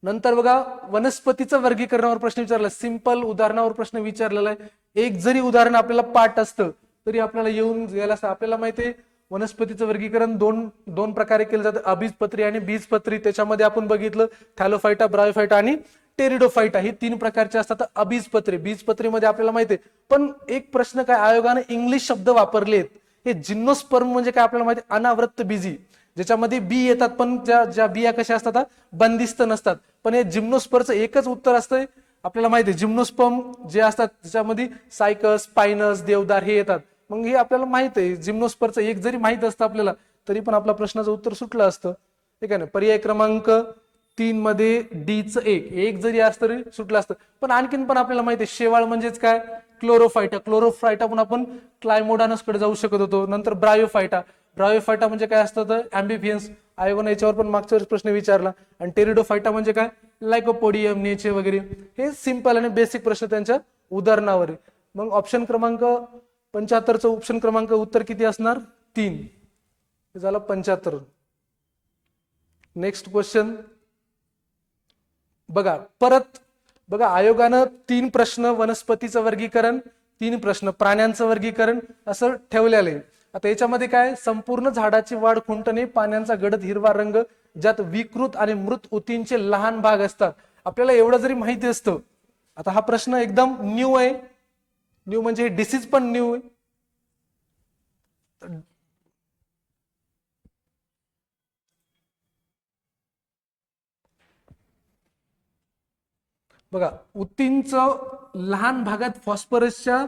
नंतर बघा वनस्पतीचं वर्गीकरणावर प्रश्न विचारला, सिंपल उदाहरणावर प्रश्न विचारलेला आहे. एक जरी उदाहरण आपल्याला पाठ असतं तरी आपल्याला येऊन गेला असतं. आपल्याला माहितीये वनस्पतीचं वर्गीकरण दोन प्रकारे केलं जातं, अबीजपत्री आणि बीजपत्री. त्याच्यामध्ये आपण बघितलं थॅलोफायटा, ब्रायोफायटा आणि टेरिडोफायटा ही 3 प्रकारचे असतात बीजपत्री. बीजपत्रीमध्ये आपल्याला माहितीये, पण एक प्रश्न काय आयोगाने इंग्लिश शब्द वापरलेत. हे जिम्नोस्पर्म म्हणजे काय आपल्याला माहिती, अनावृत्त बीजी, ज्याच्यामध्ये बी येतात पण ज्या बिया कशा असतात बंदिस्त नसतात. पण हे जिम्नोस्पर्मचं एकच उत्तर असतं आपल्याला माहिती आहे. जिम्नोस्पर्म जे असतात त्याच्यामध्ये सायकस, पायनस, देवदार हे येतात. मग हे आपल्याला माहित आहे, जिम्नोस्पर्मचं एक जरी माहित असतं आपल्याला तरी पण आपल्या प्रश्नाचं उत्तर सुटलं असतं. ठीक आहे ना. पर्याय क्रमांक 3 मध्ये डीचं एक जरी असतं तरी सुटलं असतं. पण आणखीन पण आपल्याला माहिती आहे शेवाळ म्हणजेच काय क्लोरोफायटा. क्लोरोफायटा पण आपण क्लायमोडानस कडे जाऊ शकत होतो. नंतर ब्रायोफायटा. ब्रायोफायटा म्हणजे काय असतं तर ॲम्बिफियन्स. आयोगाने याच्यावर पण मागच्या वेळेस प्रश्न विचारला. आणि टेरिडोफायटा म्हणजे काय लायकोपोडियम, नेचे वगैरे. हे सिंपल आणि बेसिक प्रश्न त्यांच्या उदाहरणावर आहे. मग ऑप्शन क्रमांक 75चं ऑप्शन क्रमांक उत्तर किती असणार 3. हे झालं 75. नेक्स्ट क्वेश्चन बघा, परत बघा आयोगानं 3 प्रश्न वनस्पतीचं वर्गीकरण, 3 प्रश्न प्राण्यांचं वर्गीकरण असं ठेवलेलं आहे. आता याच्यामध्ये काय, संपूर्ण झाडाची वाढ खुंटणे, पानांचा गडद हिरवा रंग, ज्यात विकृत आणि मृत ऊतींचे लहान भाग असतात. आपल्याला एवढं जरी माहिती असतं, आता हा प्रश्न एकदम न्यू आहे, न्यू म्हणजे डिसीज पण न्यू आहे. बघा, ऊतींचं लहान भागात फॉस्फरसच्या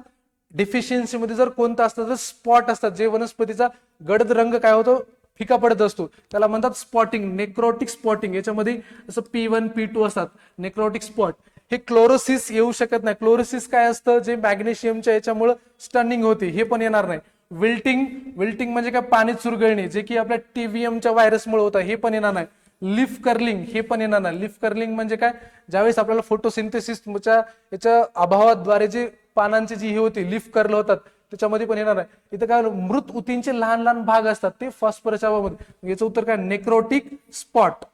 डिफिशियन्सीमध्ये जर कोणतं असतं, तर स्पॉट असतात, जे वनस्पतीचा गडद रंग काय होतो, फिका पडत असतो, त्याला म्हणतात स्पॉटिंग, नेक्रोटिक स्पॉटिंग. याच्यामध्ये असं P1 P2 असतात नेक्रोटिक स्पॉट. हे क्लोरोसिस येऊ शकत नाही. क्लोरोसिस काय असतं, जे मॅग्नेशियमच्या याच्यामुळे स्टनिंग होते, हे पण येणार नाही. विल्टिंग, विल्टिंग म्हणजे काय, पाणी चुरगळणे, जे की आपल्या टीव्हीएमच्या व्हायरसमुळे होतं, हे पण येणार नाही. लिफ कर्लिंग, हे पण येणार नाही. लिफ कर्लिंग म्हणजे काय, ज्यावेळेस आपल्याला फोटोसिंथेसिसच्या याच्या अभावाद्वारे जे पानांची जी ही होती, लिफ कर्ल होतात, त्याच्यामध्ये पण येणार नाही. इथं काय, मृत ऊतींचे लहान लहान भाग असतात, ते फॉस्फरसच्या अभावामध्ये. याचं उत्तर काय, नेक्रोटिक स्पॉट.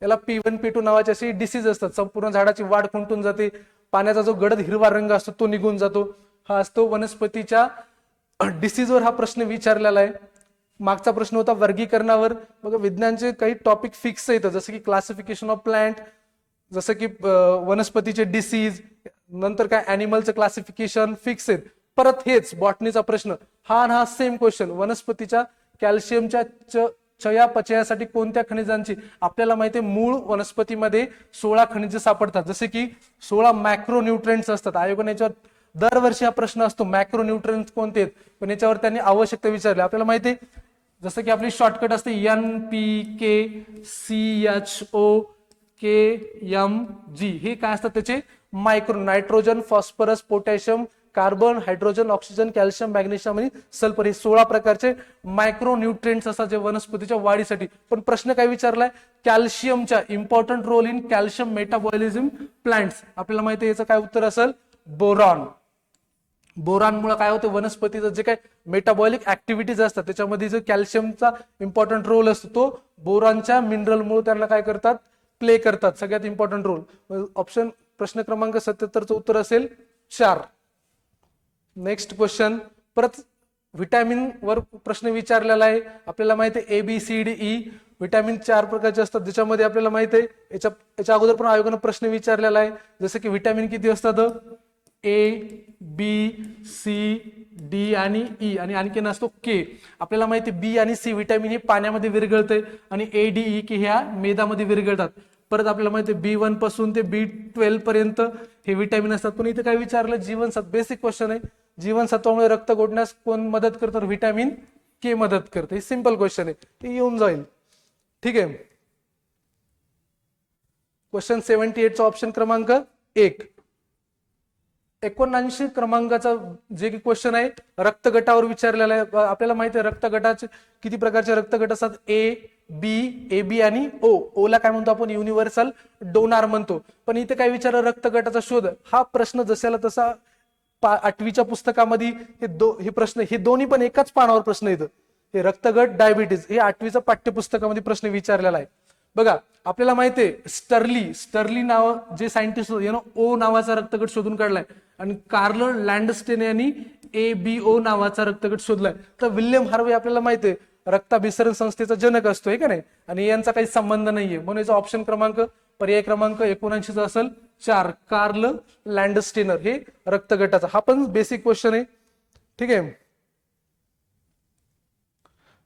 याला P1 P2 नावाचे असे डिसीज असतात. संपूर्ण झाडाची वाढ खुंटून जाते, पाण्याचा जो गडद हिरवा रंग असतो तो निघून जातो. हा असतो वनस्पतीच्या डिसीजवर हा प्रश्न विचारलेला आहे. मागचा प्रश्न होता वर्गीकरणावर. बघा, विज्ञानचे काही टॉपिक फिक्स आहेत, जसं की क्लासिफिकेशन ऑफ प्लांट, जसं की वनस्पतीचे डिसीज, नंतर काय अॅनिमलचं क्लासिफिकेशन फिक्स आहेत. परत हेच बॉटनीचा प्रश्न, हा सेम क्वेश्चन, वनस्पतीच्या कॅल्शियमच्या चयापचयासाठी कोणत्या खनिजांची, आपल्याला माहिती आहे मूळ वनस्पतीमध्ये 16 खनिजे सापडतात, जसे की 16 मॅक्रो न्यूट्रिएंट्स असतात. आयोगाने याच्यावर दरवर्षी हा प्रश्न असतो, मॅक्रो न्यूट्रिएंट्स कोणते आहेत, पण याच्यावर त्यांनी आवश्यकता विचारली. आपल्याला माहिती आहे, जसं की आपली शॉर्टकट असते NPK CHO KMG, हे काय असतात त्याचे micro, nitrogen, phosphorus, potassium, carbon, hydrogen, oxygen, calcium, magnesium आणि सल्फर, हे 16 प्रकारचे मायक्रो न्यूट्रिएंट्स असतात जे वनस्पतीच्या वाढीसाठी. पण प्रश्न काय विचारलाय, कॅल्शियमच्या इम्पॉर्टंट रोल इन कॅल्शियम मेटाबॉलिझम प्लांट्स. आपल्याला माहिती आहे याचं काय उत्तर असेल, बोरॉन. बोरॉनमुळे काय होतं, वनस्पतीचं जे काय मेटाबॉलिक ऍक्टिव्हिटीज असतात त्याच्यामध्ये जो कॅल्शियमचा इम्पॉर्टंट रोल असतो, तो बोरॉनच्या मिनरलमुळे त्यांना काय करतात, प्ले करतात, सगळ्यात इम्पॉर्टंट रोल. ऑप्शन प्रश्न क्रमांक 77चं उत्तर असेल 4. नेक्स्ट क्वेश्चन, परत व्हिटॅमिन वर प्रश्न विचारलेला आहे. आपल्याला माहिती आहे ABCDE व्हिटॅमिन 4 प्रकारचे असतात, ज्याच्यामध्ये आपल्याला माहिती आहे याच्या अगोदर पण आयोगाने प्रश्न विचारलेला आहे. जसं की व्हिटॅमिन किती असतात, A B C D आणि E, आणि आणखी असतो K. आपल्याला माहिती आहे B आणि C व्हिटॅमिन हे पाण्यामध्ये विरघळते, आणि ADE ह्या मेदामध्ये विरघळतात. परत आपल्याला माहिती आहे B1 पासून ते B12 पर्यंत हे व्हिटॅमिन असतात. पण इथे काय विचारलं, जीवनसत्व, बेसिक क्वेश्चन आहे, जीवनसत्वामुळे रक्त गोठण्यास कोण मदत करतं, व्हिटॅमिन K मदत करते. सिंपल क्वेश्चन आहे, ते येऊन जाईल. ठीक आहे. क्वेश्चन 78चा ऑप्शन क्रमांक 1. 79 क्रमांकाचा जे की क्वेश्चन आहे रक्तगटावर विचारलेला आहे. आपल्याला माहिती आहे रक्तगटाचे किती प्रकारचे रक्तगट असतात, AB आणि O ला काय म्हणतो आपण, युनिव्हर्सल डोनार म्हणतो. पण इथे काय विचारलं, रक्तगटाचा शोध. हा प्रश्न जशाला तसा 8वीच्या पुस्तकामध्ये हे प्रश्न, हे दोन्ही पण एकाच पानावर प्रश्न येतं. हे रक्तगट, डायबिटीज, हे 8वीच्या पाठ्यपुस्तकामध्ये प्रश्न विचारलेला आहे. बघा, आपल्याला माहिती आहे स्टर्ली नाव जे सायंटिस्ट O नावाचा रक्तगट शोधून काढलाय, आणि कार्ल लँडस्टेन यांनी ABO नावाचा रक्तगट शोधलाय. तर विल्यम हार्वे आपल्याला माहिती आहे रक्ताभिसरण संस्थेचा जनक असतो, आहे का नाही, आणि यांचा काही संबंध नाहीये. म्हणून याचा ऑप्शन क्रमांक, पर्याय क्रमांक 79 असेल 4, कार्ल लँडस्टेनर हे रक्तगटाचा. हा पण बेसिक क्वेश्चन आहे. ठीक आहे.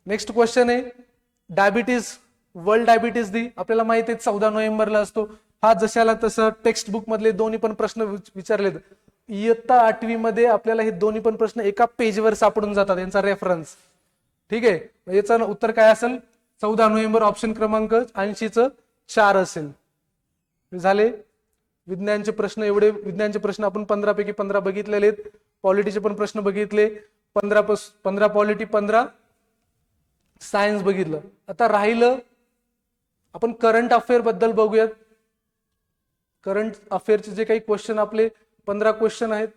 नेक्स्ट क्वेश्चन आहे डायबिटीज, वर्ल्ड डायबिटीज डे. आपल्याला माहिती आहे 14 नोव्हेंबरला असतो. हा जशाला तसं टेक्स्ट बुक मधले दोन्ही पण प्रश्न विचारलेत. इयत्ता 8वी मध्ये आपल्याला हे दोन्ही पण प्रश्न एका पेजवर सापडून जातात, यांचा रेफरन्स. ठीक आहे. याचं उत्तर काय असेल, 14 नोव्हेंबर, ऑप्शन क्रमांक 80चं 4 असेल. झाले विज्ञानचे प्रश्न. एवढे विज्ञानचे प्रश्न आपण 15 पैकी 15 बघितलेले आहेत. पॉलिटीचे पण प्रश्न बघितले, 15 पॉलिटी, 15 सायन्स बघितलं. आता राहिलं आपण करंट अफेअर बद्दल बघूयात. करंट अफेअरचे जे काही क्वेश्चन आपले 15 क्वेश्चन आहेत.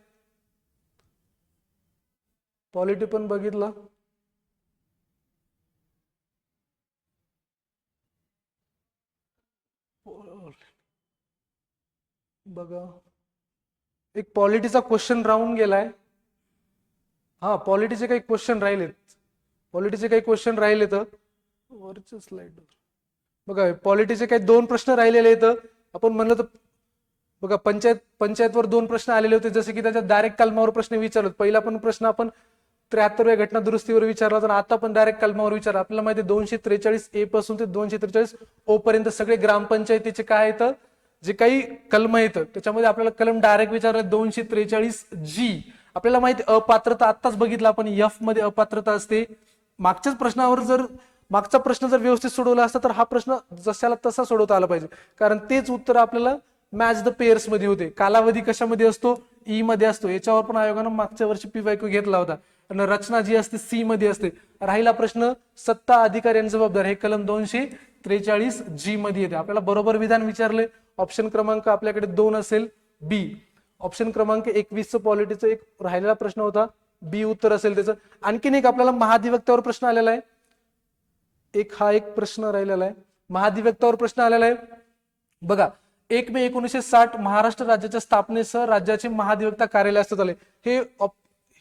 पॉलिटी पण बघितलं. बघा, एक पॉलिटीचा क्वेश्चन राहून गेलाय. हा, पॉलिटीचे काही क्वेश्चन राहिलेत. पॉलिटीचे काही क्वेश्चन राहिले तर वरच्या स्लाइडवर बघा, पॉलिटीचे काही 2 प्रश्न राहिलेले आहेत. आपण म्हणलं तर बघा, पंचायतवर 2 प्रश्न आलेले होते, जसे की त्याच्यात डायरेक्ट कलमावर प्रश्न विचारले. पहिला पण प्रश्न आपण 73व्या घटना दुरुस्तीवर विचारला होता, आता पण डायरेक्ट कलमावर विचारला. आपल्याला माहिती आहे 243A पासून ते 243O पर्यंत सगळे ग्रामपंचायतीचे काय येतं, जे काही कलम येतं त्याच्यामध्ये आपल्याला कलम डायरेक्ट विचारलं 243G. आपल्याला माहिती अपात्रता आत्ताच बघितलं आपण, F मध्ये अपात्रता असते. मागच्याच प्रश्नावर जर मागचा प्रश्न जर व्यवस्थित सोडवला असता तर हा प्रश्न जशाला तसा सोडवता आला पाहिजे, कारण तेच उत्तर आपल्याला मॅच द पेअर्स मध्ये होते. कालावधी कशामध्ये असतो, ई मध्ये असतो. याच्यावर पण आयोगानं मागच्या वर्षी PYQ घेतला होता. आणि रचना जी असते सी मध्ये असते. राहिला प्रश्न सत्ता अधिकारी आणि जबाबदार, हे कलम 243G मध्ये येते. आपल्याला बरोबर विधान विचारले. ऑप्शन क्रमांक आपल्याकडे 2 असेल बी. ऑप्शन क्रमांक 21 पॉलिटीचा एक राहिलेला प्रश्न होता, बी उत्तर असेल त्याचं. आणखीन एक आपल्याला महाधिवक्त्यावर प्रश्न आलेला आहे. हा एक प्रश्न राहिलेला आहे, महाधिवक्त्यावर प्रश्न आलेला आहे. बघा, 1 मे 1960 महाराष्ट्र राज्याच्या स्थापनेसह राज्याचे महाधिवक्ता कार्यालय अस्तित्वात आले.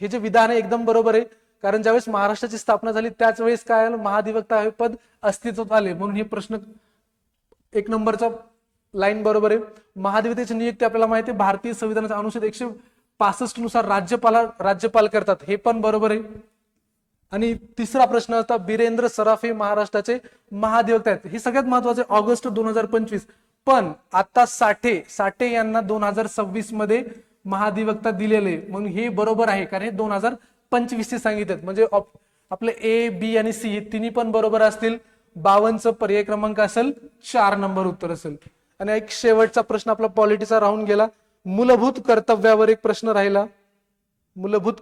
हे जे विधान आहे एकदम बरोबर आहे, कारण ज्यावेळेस महाराष्ट्राची स्थापना झाली त्याच वेळेस काय आलं, महाधिवक्ता हे पद अस्तित्वात आले. म्हणून हे प्रश्न 1 नंबरचा लाईन बरोबर आहे. महाधिवक्त्याची नियुक्ती आपल्याला माहिती आहे भारतीय संविधानाचा अनुच्छेद 165 नुसार राज्यपाल करतात, हे पण बरोबर आहे. आणि तिसरा प्रश्न होता, बिरेंद्र सराफ हे महाराष्ट्राचे महाधिवक्ता आहेत. हे सगळ्यात महत्वाचे, ऑगस्ट 2025. पण आता साठे यांना 2026 मध्ये महाधिवक्ता दिलेले, म्हणून हे बरोबर आहे, कारण हे 2025 चे सांगितलेत. म्हणजे आपले ए, बी आणि सी हे तिन्ही पण बरोबर असतील. 52 पर्याय क्रमांक असेल 4 नंबर उत्तर असेल. आणि एक शेवटचा प्रश्न आपला पॉलिटीचा राहून गेला. मूलभूत कर्तव्यावर एक प्रश्न राहिला. मूलभूत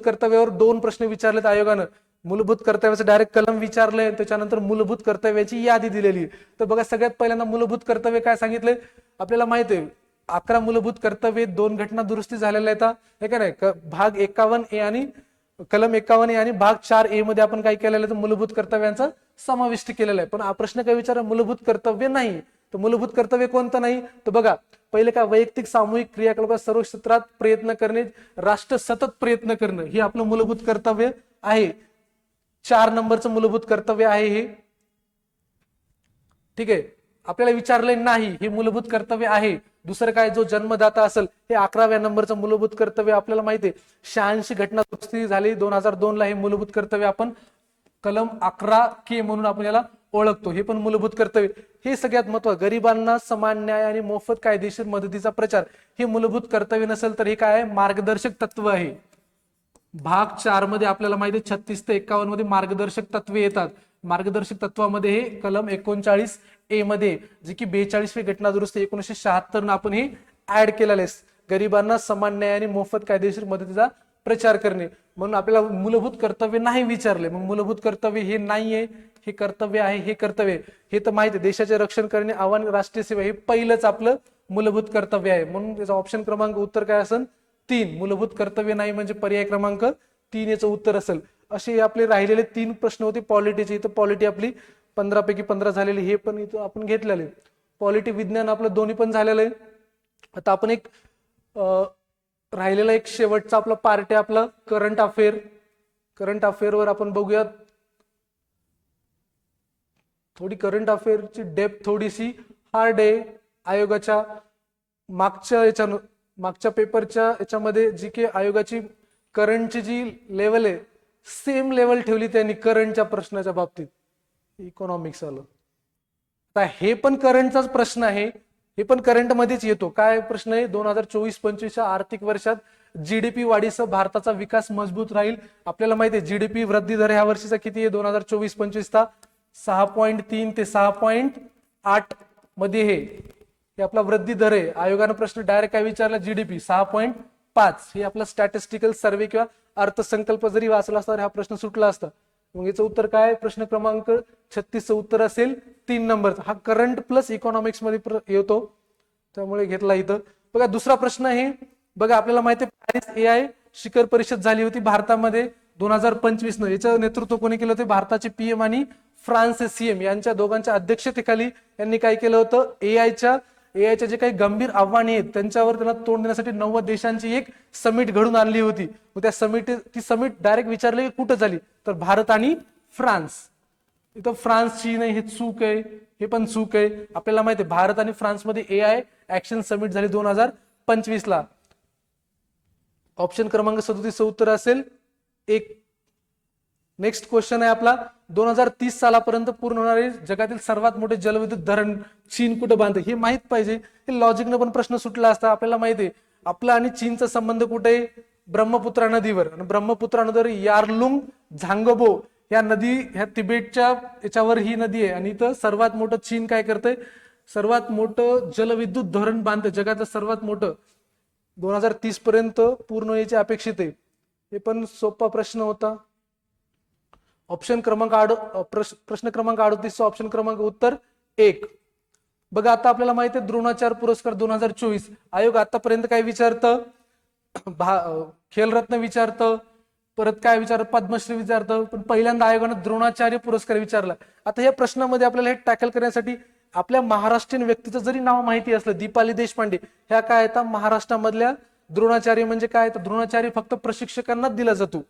कर्तव्यावर 2 प्रश्न विचारलेत आयोगानं. मूलभूत कर्तव्याचे डायरेक्ट कलम विचारले, त्याच्यानंतर मूलभूत कर्तव्याची यादी दिलेली. तर बघा, सगळ्यात पहिल्यांदा मूलभूत कर्तव्य काय सांगितले आपल्याला माहिती आहे. 11 मूलभूत कर्तव्य, 2 घटना दुरुस्ती झालेल्या आहेत, हे का नाही. भाग 51A आणि कलम 51A आणि भाग 4A मध्ये आपण काय केलेलं आहे, मूलभूत कर्तव्यांचा समाविष्ट केलेला आहे. पण हा प्रश्न काय विचार, मूलभूत कर्तव्य नाही. तर मूलभूत कर्तव्य कोणतं नाही, तर बघा, पहिले काय, वैयक्तिक सामूहिक क्रियाकलापात सर्व क्षेत्रात प्रयत्न करणे, राष्ट्र सतत प्रयत्न करणं, हे आपलं मूलभूत कर्तव्य आहे. 4 नंबरचं मूलभूत कर्तव्य आहे हे. ठीक आहे, आपल्याला विचारले नाही, हे मूलभूत कर्तव्य आहे. दुसरं काय, जो जन्मदाता असेल, हे 11व्या नंबरचं मूलभूत कर्तव्य आपल्याला माहिती आहे. 86 घटना दुरुस्ती झाली 2002 ला, हे मूलभूत कर्तव्य आपण कलम 11K म्हणून आपण याला ओळखतो, हे पण मूलभूत कर्तव्य. हे सगळ्यात महत्त्वाचं, गरिबांना समान न्याय आणि मोफत कायदेशीर मदतीचा प्रचार, हे मूलभूत कर्तव्य नसेल तर हे काय आहे, मार्गदर्शक तत्व आहे. भाग 4 मध्ये आपल्याला माहिती आहे 36 ते 51 मध्ये मार्गदर्शक तत्वे येतात. मार्गदर्शक तत्वामध्ये हे कलम 39A मध्ये, जे की 42वी घटना दुरुस्ती 1976 न आपण हे ऍड केलेलं आहे. गरिबांना समान न्याय आणि मोफत कायदेशीर मदतीचा प्रचार करणे. म्हणून आपल्याला मूलभूत कर्तव्य नाही विचारले. मग मूलभूत कर्तव्य हे नाहीये, हे कर्तव्य आहे, हे कर्तव्य हे तर माहिती आहे. देशाचे रक्षण करणे, आव्हान, राष्ट्रीय सेवा, हे पहिलंच आपलं मूलभूत कर्तव्य आहे. म्हणून त्याचा ऑप्शन क्रमांक उत्तर काय असेल, 3. मूलभूत कर्तव्य नाही म्हणजे पर्याय क्रमांक 3 याचं उत्तर असेल. असे आपले राहिलेले 3 प्रश्न होते पॉलिटीचे. इथं पॉलिटी आपली 15 पैकी 15 झालेली, हे पण इथं आपण घेतलेले. पॉलिटी विज्ञान आपलं दोन्ही पण झालेलं आहे. आता आपण एक राहिलेला एक शेवटचा आपला पार्ट आहे आपला करंट अफेअर. करंट अफेअरवर आपण बघूयात. थोडी करंट अफेअरची डेप्थ थोडीशी हार्ड आहे. आयोगाच्या मागच्या पेपरच्या याच्यामध्ये जी की आयोगाची करंटची जी लेवल आहे, सेम लेवल ठेवली त्यांनी करंटच्या प्रश्नाच्या बाबतीत. इकॉनॉमिक्स आलं. आता हे पण करंटचाच प्रश्न आहे, हे पण करंट मध्येच येतो. काय प्रश्न आहे, 2024-25 आर्थिक वर्षात जीडीपी वाढीसह भारताचा विकास मजबूत राहील. आपल्याला माहिती आहे जीडीपी वृद्धी दर ह्या वर्षीचा किती आहे, 2024-25चा 6.3 ते 6.8 मध्ये हे आपला वृद्धी दर आहे. आयोगानं प्रश्न डायरेक्ट काय विचारला, जीडीपी 6.5. हे आपला स्टॅटिस्टिकल सर्वे किंवा अर्थसंकल्प जरी वाचला असता हा प्रश्न सुटला असता. मग याचं उत्तर काय, प्रश्न क्रमांक 36 उत्तर असेल 3 नंबरचा. हा करंट प्लस इकॉनॉमिक्स मध्ये येतो, त्यामुळे घेतला इथं. बघा दुसरा प्रश्न आहे. बघा आपल्याला माहिती आहे पॅरिस AI शिखर परिषद झाली होती भारतामध्ये 2025 न. याचं नेतृत्व कोणी केलं होते, भारताचे PM आणि फ्रान्सचे CM यांच्या दोघांच्या अध्यक्षतेखाली यांनी काय केलं होतं, AIच्या एआयचे जे काही गंभीर आव्हाने आहेत त्यांच्यावर त्यांना तोंड देण्यासाठी 90 देशांची एक समिट घडून आणली होती. मग त्या ती समिट डायरेक्ट विचारली की कुठं झाली, तर भारत आणि फ्रान्स. इथं फ्रान्सची नाही, हे चूक आहे, हे पण चूक आहे. आपल्याला माहिती आहे भारत आणि फ्रान्समध्ये एआय ऍक्शन समिट झाली 2025 ला. ऑप्शन क्रमांक 37 उत्तर असेल 1. नेक्स्ट क्वेश्चन आहे आपला, 2030 सालापर्यंत पूर्ण होणारे जगातील सर्वात मोठे जलविद्युत धरण चीन कुठे बांधते, हे माहित पाहिजे. हे लॉजिकनं पण प्रश्न सुटला असता. आपल्याला माहिती आहे आपला आणि चीनचा संबंध कुठे आहे, ब्रह्मपुत्रा नदीवर. आणि ब्रह्मपुत्रा नदीवर यारलुंग झांगबो या नदी, ह्या तिबेटच्या याच्यावर ही नदी आहे. आणि इथं सर्वात मोठं चीन काय करतंय, सर्वात मोठं जलविद्युत धरण बांधते, जगातलं सर्वात मोठं. 2030 पर्यंत पूर्ण यायचे अपेक्षित आहे. हे पण सोपा प्रश्न होता. ऑप्शन क्रमांक प्रश्न क्रमांक 38 ऑप्शन क्रमांक उत्तर 1. बघा आता आपल्याला माहिती आहे द्रोणाचार्य पुरस्कार 2024 आयोग आतापर्यंत काय विचारतं, खेलरत्न विचारतं, परत काय विचारतं, पद्मश्री विचारतं, पण पहिल्यांदा आयोगानं द्रोणाचार्य पुरस्कार विचारला. आता या प्रश्नामध्ये आपल्याला हे टॅकल करण्यासाठी आपल्या महाराष्ट्रीयन व्यक्तीचं जरी नाव माहिती असलं, दीपाली देशपांडे, ह्या काय येतात महाराष्ट्रामधल्या द्रोणाचार्य म्हणजे काय, तर द्रोणाचार्य फक्त प्रशिक्षकांनाच दिला जातो.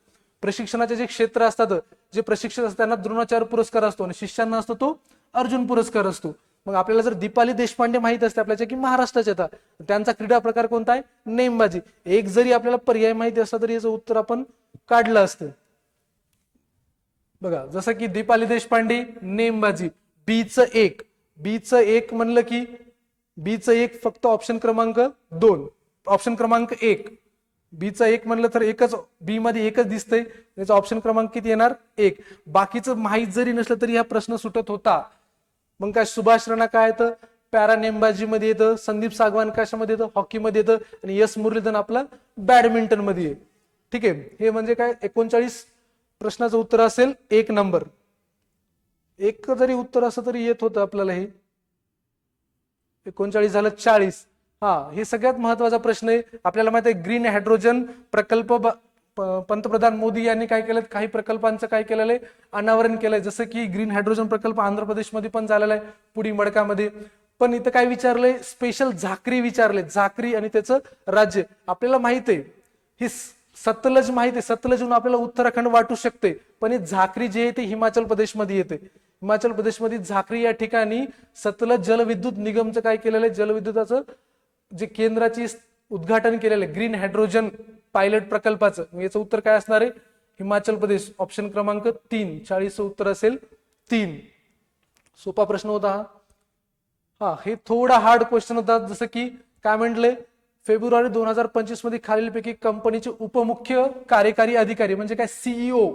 प्रशिक्षणाचे जे क्षेत्र असतात, जे प्रशिक्षक असतात त्यांना द्रोणाचार्य पुरस्कार असतो आणि शिष्यांना असतो तो अर्जुन पुरस्कार असतो. मग आपल्याला जर दीपाली देशपांडे माहित असते आपल्याच्या की महाराष्ट्राच्या येतात, त्यांचा क्रीडा प्रकार कोणता आहे, नेमबाजी. एक जरी आपल्याला पर्याय माहिती असला तरी याचं उत्तर आपण काढलं असतं. बघा जसं की दीपाली देशपांडे नेमबाजी, बीचं एक म्हणलं की बीचं एक फक्त ऑप्शन क्रमांक 2, ऑप्शन क्रमांक 1. बीचं 1 म्हणलं तर एकच, बी मध्ये एकच दिसतंय, त्याचा ऑप्शन क्रमांक किती येणार 1. बाकीचं माहीत जरी नसलं तरी हा प्रश्न सुटत होता. मग काय सुभाष राणा काय येतं, पॅरा नेमबाजी मध्ये येतं, संदीप सागवान कशामध्ये येतं, हॉकीमध्ये येतं, आणि यश मुरलीधरन आपलं बॅडमिंटन मध्ये आहे. ठीक आहे, हे म्हणजे काय 39 प्रश्नाचं उत्तर असेल 1 नंबर. एक जरी उत्तर असं तरी येत होतं आपल्याला. हे 39 झालं 40. हे सगळ्यात महत्वाचा प्रश्न आहे. आपल्याला माहिती आहे ग्रीन हायड्रोजन प्रकल्प पंतप्रधान मोदी यांनी काय केलं, काही प्रकल्पांचं काय केलेलं आहे, अनावरण केलंय. जसं की ग्रीन हायड्रोजन प्रकल्प आंध्र प्रदेशमध्ये पण झालेला आहे, पुडी मडकामध्ये. पण इथं काय विचारलंय, स्पेशल झाकरी विचारले, झाकरी आणि त्याचं राज्य. आपल्याला माहित आहे ही सतलज माहिती आहे, सतलजहून आपल्याला उत्तराखंड वाटू शकते, पण ही झाकरी जे आहे ते हिमाचल प्रदेशमध्ये येते. हिमाचल प्रदेशमध्ये झाकरी या ठिकाणी सतलज जलविद्युत निगमचं काय केलेलं आहे, जलविद्युताचं जे केंद्राची उद्घाटन केलेलं आहे ग्रीन हायड्रोजन पायलट प्रकल्पाचं. याचं उत्तर काय असणार आहे, हिमाचल प्रदेश, ऑप्शन क्रमांक 3. 40 उत्तर असेल 3. सोपा प्रश्न होता हा. हे थोडा हार्ड क्वेश्चन होता. जसं की काय म्हटलंय, फेब्रुवारी 2025 मध्ये खालीलपैकी कंपनीचे उपमुख्य कार्यकारी अधिकारी म्हणजे काय, सीईओ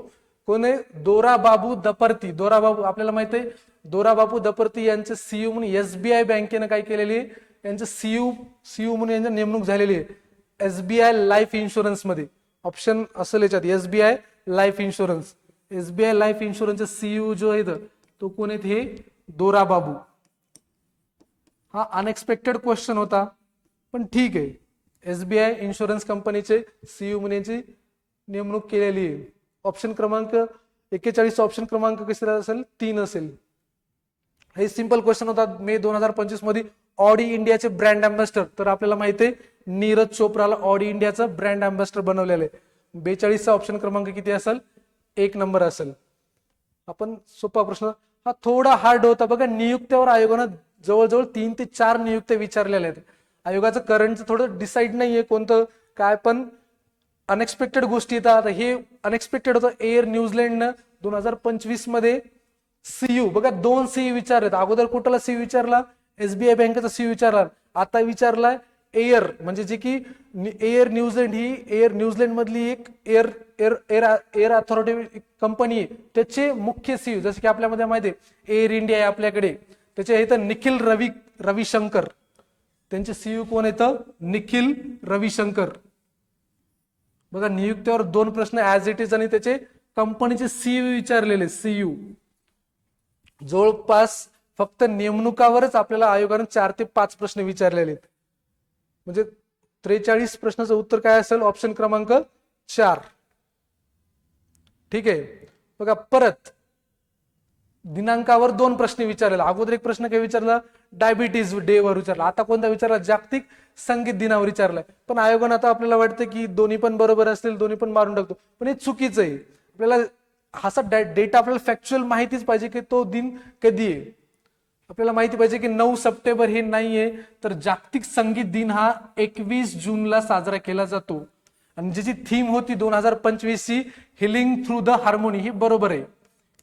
कोण आहे, दोराबाबू दपर्ती. दोराबाबू आपल्याला माहिती आहे, दोराबाबू दपर्ती यांचे सीईओ म्हणून एसबीआय बँकेनं काय केलेली आहे, यांचं सीईओ म्हणून यांची नेमणूक झालेली आहे एसबीआय लाईफ इन्शुरन्स मध्ये. ऑप्शन असेल याच्यात SBI life insurance. SBI life इन्शुरन्सचे सीईओ जो आहे तो कोण आहेत, हे दोराबाबू. हा अनएक्सपेक्टेड क्वेश्चन होता, पण ठीक आहे. एसबीआय इन्शुरन्स कंपनीचे सीईओ म्हणून यांची नेमणूक केलेली आहे. ऑप्शन क्रमांक 41 ऑप्शन क्रमांक कसा असेल, 3 असेल. हे सिंपल क्वेश्चन होता. मे 2025 मध्ये ऑडी इंडियाचे ब्रँड अँबॅसेडर, तर आपल्याला माहिती आहे नीरज चोप्राला ऑडी इंडियाचं ब्रँड अँबॅसेडर बनवलेलं आहे. 42 ऑप्शन क्रमांक किती असेल, 1 नंबर असेल. आपण सोपा प्रश्न, हा थोडा हार्ड होता. बघा नियुक्त्यावर आयोगानं जवळजवळ 3 ते 4 नियुक्त्या विचारलेल्या आहेत. आयोगाचं करंटचं थोडं डिसाईड नाहीये कोणतं काय, पण अनएक्सपेक्टेड गोष्टी येतात. हे अनएक्सपेक्टेड होतं. एअर न्यूझीलंडनं 2025 मध्ये सीयू, बघा 2 सीयू विचारलेत. अगोदर कुठला सीयू विचारला, एसबीआय बँकेचा सीयू विचारला. आता विचारलाय एअर, म्हणजे जे की एअर न्यूझीलंड, ही एअर न्यूझीलंड मधली एक एअर अथॉरिटी कंपनी आहे, त्याचे मुख्य सीयू. जसं की आपल्यामध्ये माहिती आहे एअर इंडिया आहे आपल्याकडे, त्याचे इथं निखिल रविशंकर. त्यांचे सीयू कोण येतं, निखिल रविशंकर. बघा नियुक्तीवर 2 प्रश्न ऍज इट इज आणि त्याचे कंपनीचे सीयू विचारलेले. सीयू जवळपास फक्त नेमणुकावरच आपल्याला आयोगाने 4 ते 5 प्रश्न विचारलेले आहेत. म्हणजे 43 प्रश्नाचं उत्तर काय असेल, ऑप्शन क्रमांक 4. ठीक आहे. बघा परत दिनांकावर 2 प्रश्न विचारलेला. अगोदर एक प्रश्न काय विचारला, डायबिटीज डे वर विचारला. आता कोणता विचारला, जागतिक संगीत दिनावर विचारलाय. पण आयोगानं आता आपल्याला वाटतं की दोन्ही पण बरोबर असतील, दोन्ही पण मारून टाकतो, पण हे चुकीचं आहे. आपल्याला असा डेटा आपल्याला फॅक्च्युअल माहितीच पाहिजे की तो दिन कधी आहे. आपल्याला माहिती पाहिजे की 9 सप्टेंबर हे नाहीये, तर जागतिक संगीत दिन हा 21 जूनला साजरा केला जातो. आणि ज्याची थीम होती 2025 ची हिलिंग थ्रू द हार्मोनी, ही बरोबर आहे.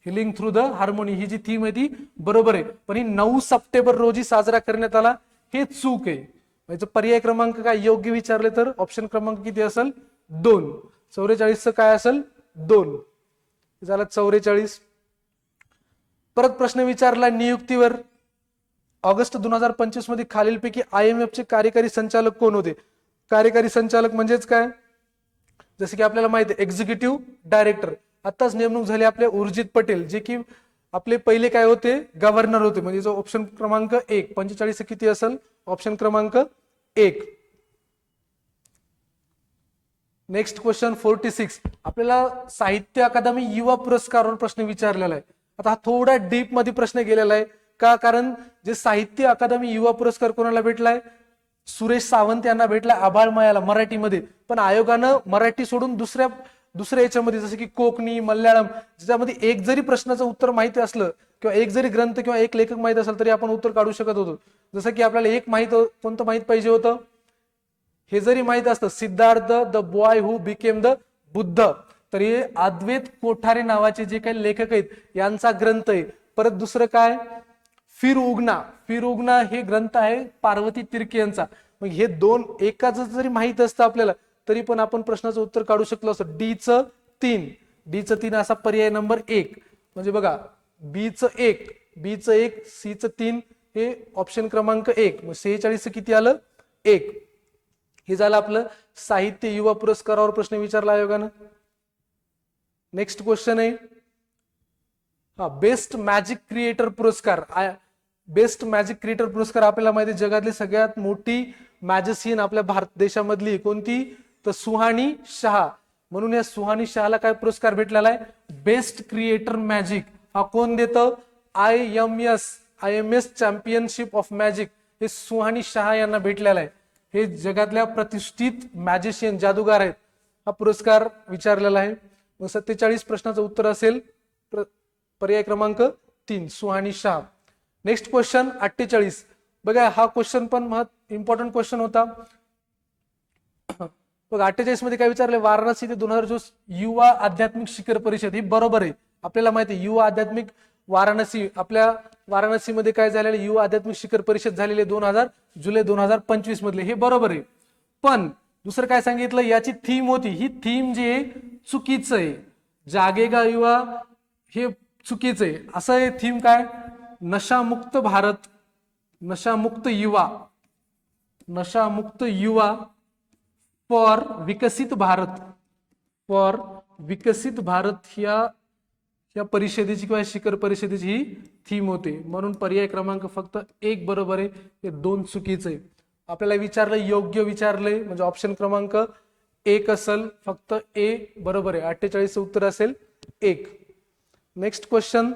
हिलिंग थ्रू द हार्मोनी ही जी थीम आहे ती बरोबर आहे, पण ही 9 सप्टेंबर रोजी साजरा करण्यात आला हे चूक आहे. याचा पर्याय क्रमांक काय योग्य विचारले तर ऑप्शन क्रमांक किती असेल, 2. 44 काय असेल, 2 झाला 44. परत प्रश्न विचारला नियुक्तीवर. ऑगस्ट 2025 मध्ये खालीलपैकी IMF चे कार्यकारी संचालक कोण होते? कार्यकारी संचालक म्हणजेच काय, जसे की आपल्याला माहिती आहे एक्झिक्युटिव्ह डायरेक्टर. आताच नेमणूक झाली आपले उर्जित पटेल, जे की आपले पहिले काय होते, गव्हर्नर होते. म्हणजे जो ऑप्शन क्रमांक 1. 45 किती असेल, ऑप्शन क्रमांक 1. Next question 46. आपल्याला साहित्य अकादमी युवा पुरस्कारावर प्रश्न विचारलेला आहे. आता हा थोडा डीप मध्ये प्रश्न गेलेला आहे का, कारण जे साहित्य अकादमी युवा पुरस्कार कोणाला भेटलाय, सुरेश सावंत यांना भेटला आभाळमयाला मराठीमध्ये. पण आयोगानं मराठी सोडून दुसऱ्या याच्यामध्ये जसं की कोकणी, मल्याळम, ज्याच्यामध्ये एक जरी प्रश्नाचं उत्तर माहिती असलं किंवा एक जरी ग्रंथ किंवा एक लेखक माहित असेल तरी आपण उत्तर काढू शकत होतो. जसं की आपल्याला एक कोणतं माहित पाहिजे होतं, हे जरी माहित असतं Siddharth the boy who became the Buddha, तरी अद्वैत कोठारे नावाचे जे काही लेखक आहेत यांचा ग्रंथ आहे. परत दुसरं काय, फिर उगना हे ग्रंथ आहे पार्वती तिर्के यांचा. मग हे दोन एकाच जरी माहित असतं आपल्याला तरी पण आपण प्रश्नाचं उत्तर काढू शकलो असतो. डीचं 3 असा पर्याय नंबर 1. म्हणजे बघा बीचं 1, सीचं 3 हे ऑप्शन क्रमांक 1. मग 46 किती आलं, 1. हे झालं आपलं साहित्य युवा पुरस्कारावर प्रश्न विचारला आयोगानं. नेक्स्ट क्वेश्चन आहे बेस्ट मॅजिक क्रिएटर पुरस्कार. बेस्ट मॅजिक क्रिएटर पुरस्कार आपल्याला माहिती जगातली सगळ्यात मोठी मॅजिशियन आपल्या भारत देशामधली कोणती, तर सुहानी शहा. म्हणून या सुहानी शहाला काय पुरस्कार भेटलेला आहे, बेस्ट क्रिएटर मॅजिक. हा कोण देतं, IMS चॅम्पियनशिप ऑफ मॅजिक हे सुहानी शहा यांना भेटलेला आहे. हे जगातल्या प्रतिष्ठित मॅजिशियन जादूगार आहेत. हा पुरस्कार विचारलेला आहे. मग 47 प्रश्नाचं उत्तर असेल पर्याय क्रमांक 3 सुहानी शाह. Next question 48. बघा हा क्वेश्चन पण इम्पॉर्टंट क्वेश्चन होता. बघा 48 मध्ये काय विचारले, वाराणसी ते 2024 युवा आध्यात्मिक शिखर परिषद. ही बरोबर आहे, आपल्याला माहिती आहे युवा आध्यात्मिक वाराणसी, आपल्या वाराणसीमध्ये काय झालेलं, युवा आध्यात्मिक शिखर परिषद झालेली जुलै 2025 मधले. हे बरोबर आहे. पण दुसरं काय सांगितलं, याची थीम होती, ही थीम जी आहे चुकीचं आहे. जागेगा युवा हे चुकीचं आहे. असं आहे थीम काय, नशामुक्त भारत, नशामुक्त युवा फॉर विकसित भारत या परिषदेची किंवा शिखर परिषदेची ही थीम होते. म्हणून पर्याय क्रमांक फक्त 1 बरोबर आहे, हे 2 चुकीचं आहे. आपल्याला विचारलं, योग्य विचारलंय म्हणजे ऑप्शन क्रमांक 1 असेल, फक्त A बरोबर आहे. 48 उत्तर असेल 1. नेक्स्ट क्वेश्चन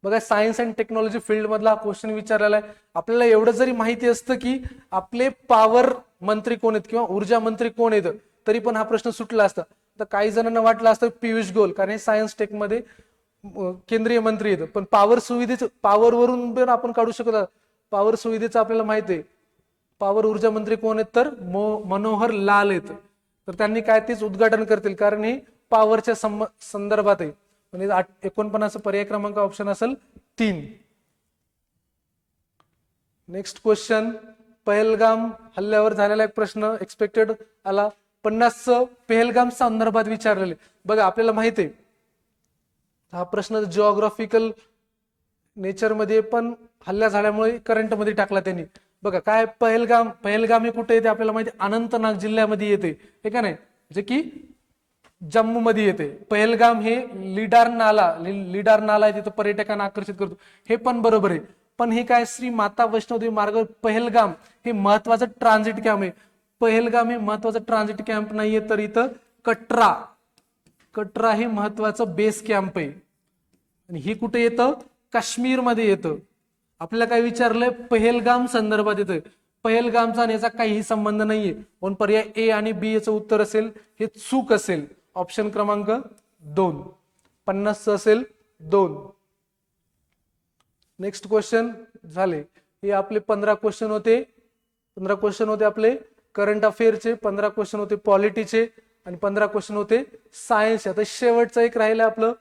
बघा, सायन्स अँड टेक्नॉलॉजी फील्ड मधला क्वेश्चन विचारलेला आहे. आपल्याला एवढं जरी माहिती असतं की आपले पॉवर मंत्री कोण आहेत किंवा ऊर्जा मंत्री कोण आहेत, तरी पण हा प्रश्न सुटला असता. तर काही जणांना वाटलं असतं पियुष गोयल, कारण हे सायन्स टेक मध्ये केंद्रीय मंत्री आहेत. पण पॉवर वरून पण आपण काढू शकतो. पॉवर सुविधेचं आपल्याला माहिती आहे, पॉवर ऊर्जा मंत्री कोण आहेत तर मनोहर लाल आहेत. तर त्यांनी काय तेच उद्घाटन करतील, कारण हे पॉवरच्या संदर्भात आहे. म्हणजे 49 पर्याय क्रमांक ऑप्शन असेल 3. नेक्स्ट क्वेश्चन, पहलगाम हल्ल्यावर झालेला एक प्रश्न एक्सपेक्टेड आला. 50 पहलगाम संदर्भात विचारलेले. बघा आपल्याला माहिती आहे हा प्रश्न जिओग्राफिकल नेचर मध्ये पण हल्ला झाल्यामुळे करंट मध्ये टाकला त्यांनी. बघा काय पहलगाम हे कुठे येते आपल्याला माहिती, अनंतनाग जिल्ह्यामध्ये येते, हे का नाही, जे की जम्मू मध्ये येते. पहलगाम हे लिडार नाला आहे, तिथं पर्यटकांना आकर्षित करतो, हे पण बरोबर आहे. पण हे काय, श्री माता वैष्णोदेवी मार्ग पहलगाम हे महत्वाचं ट्रान्झिट कॅम्प आहे. पहलगाम हे महत्वाचं ट्रान्झिट कॅम्प नाहीये, तर इथं कटरा हे महत्वाचं बेस कॅम्प आहे. आणि हे कुठे येतं? काश्मीरमध्ये येतं. आपल्याला काय विचारलंय? पहेलगाम संदर्भात येतं. पहेलगामचा आणि याचा काहीही संबंध नाहीये. पण पर्याय ए आणि बी याचं उत्तर असेल हे चूक असेल. ऑप्शन क्रमांक 2 50 असेल 2. नेक्स्ट क्वेश्चन झाले. हे आपले 15 क्वेश्चन होते. 15 क्वेश्चन होते आपले करंट अफेअरचे, 15 क्वेश्चन होते पॉलिटीचे आणि 15 क्वेश्चन होते सायन्स. आता शेवटचं एक राहिलं आपलं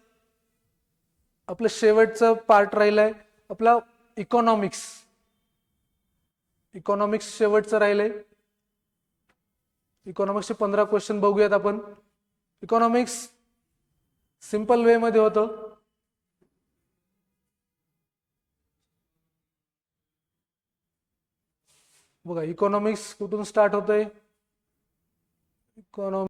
शेवटचं पार्ट राहिलंय आपला इकॉनॉमिक्स. इकॉनॉमिक्स शेवटचं राहिलंय. इकॉनॉमिक्सचे 15 क्वेश्चन बघूयात आपण. इकॉनॉमिक्स सिंपल वे मध्ये होतं. बघा इकॉनॉमिक्स कुठून स्टार्ट होतंय? इकॉनॉमिक्स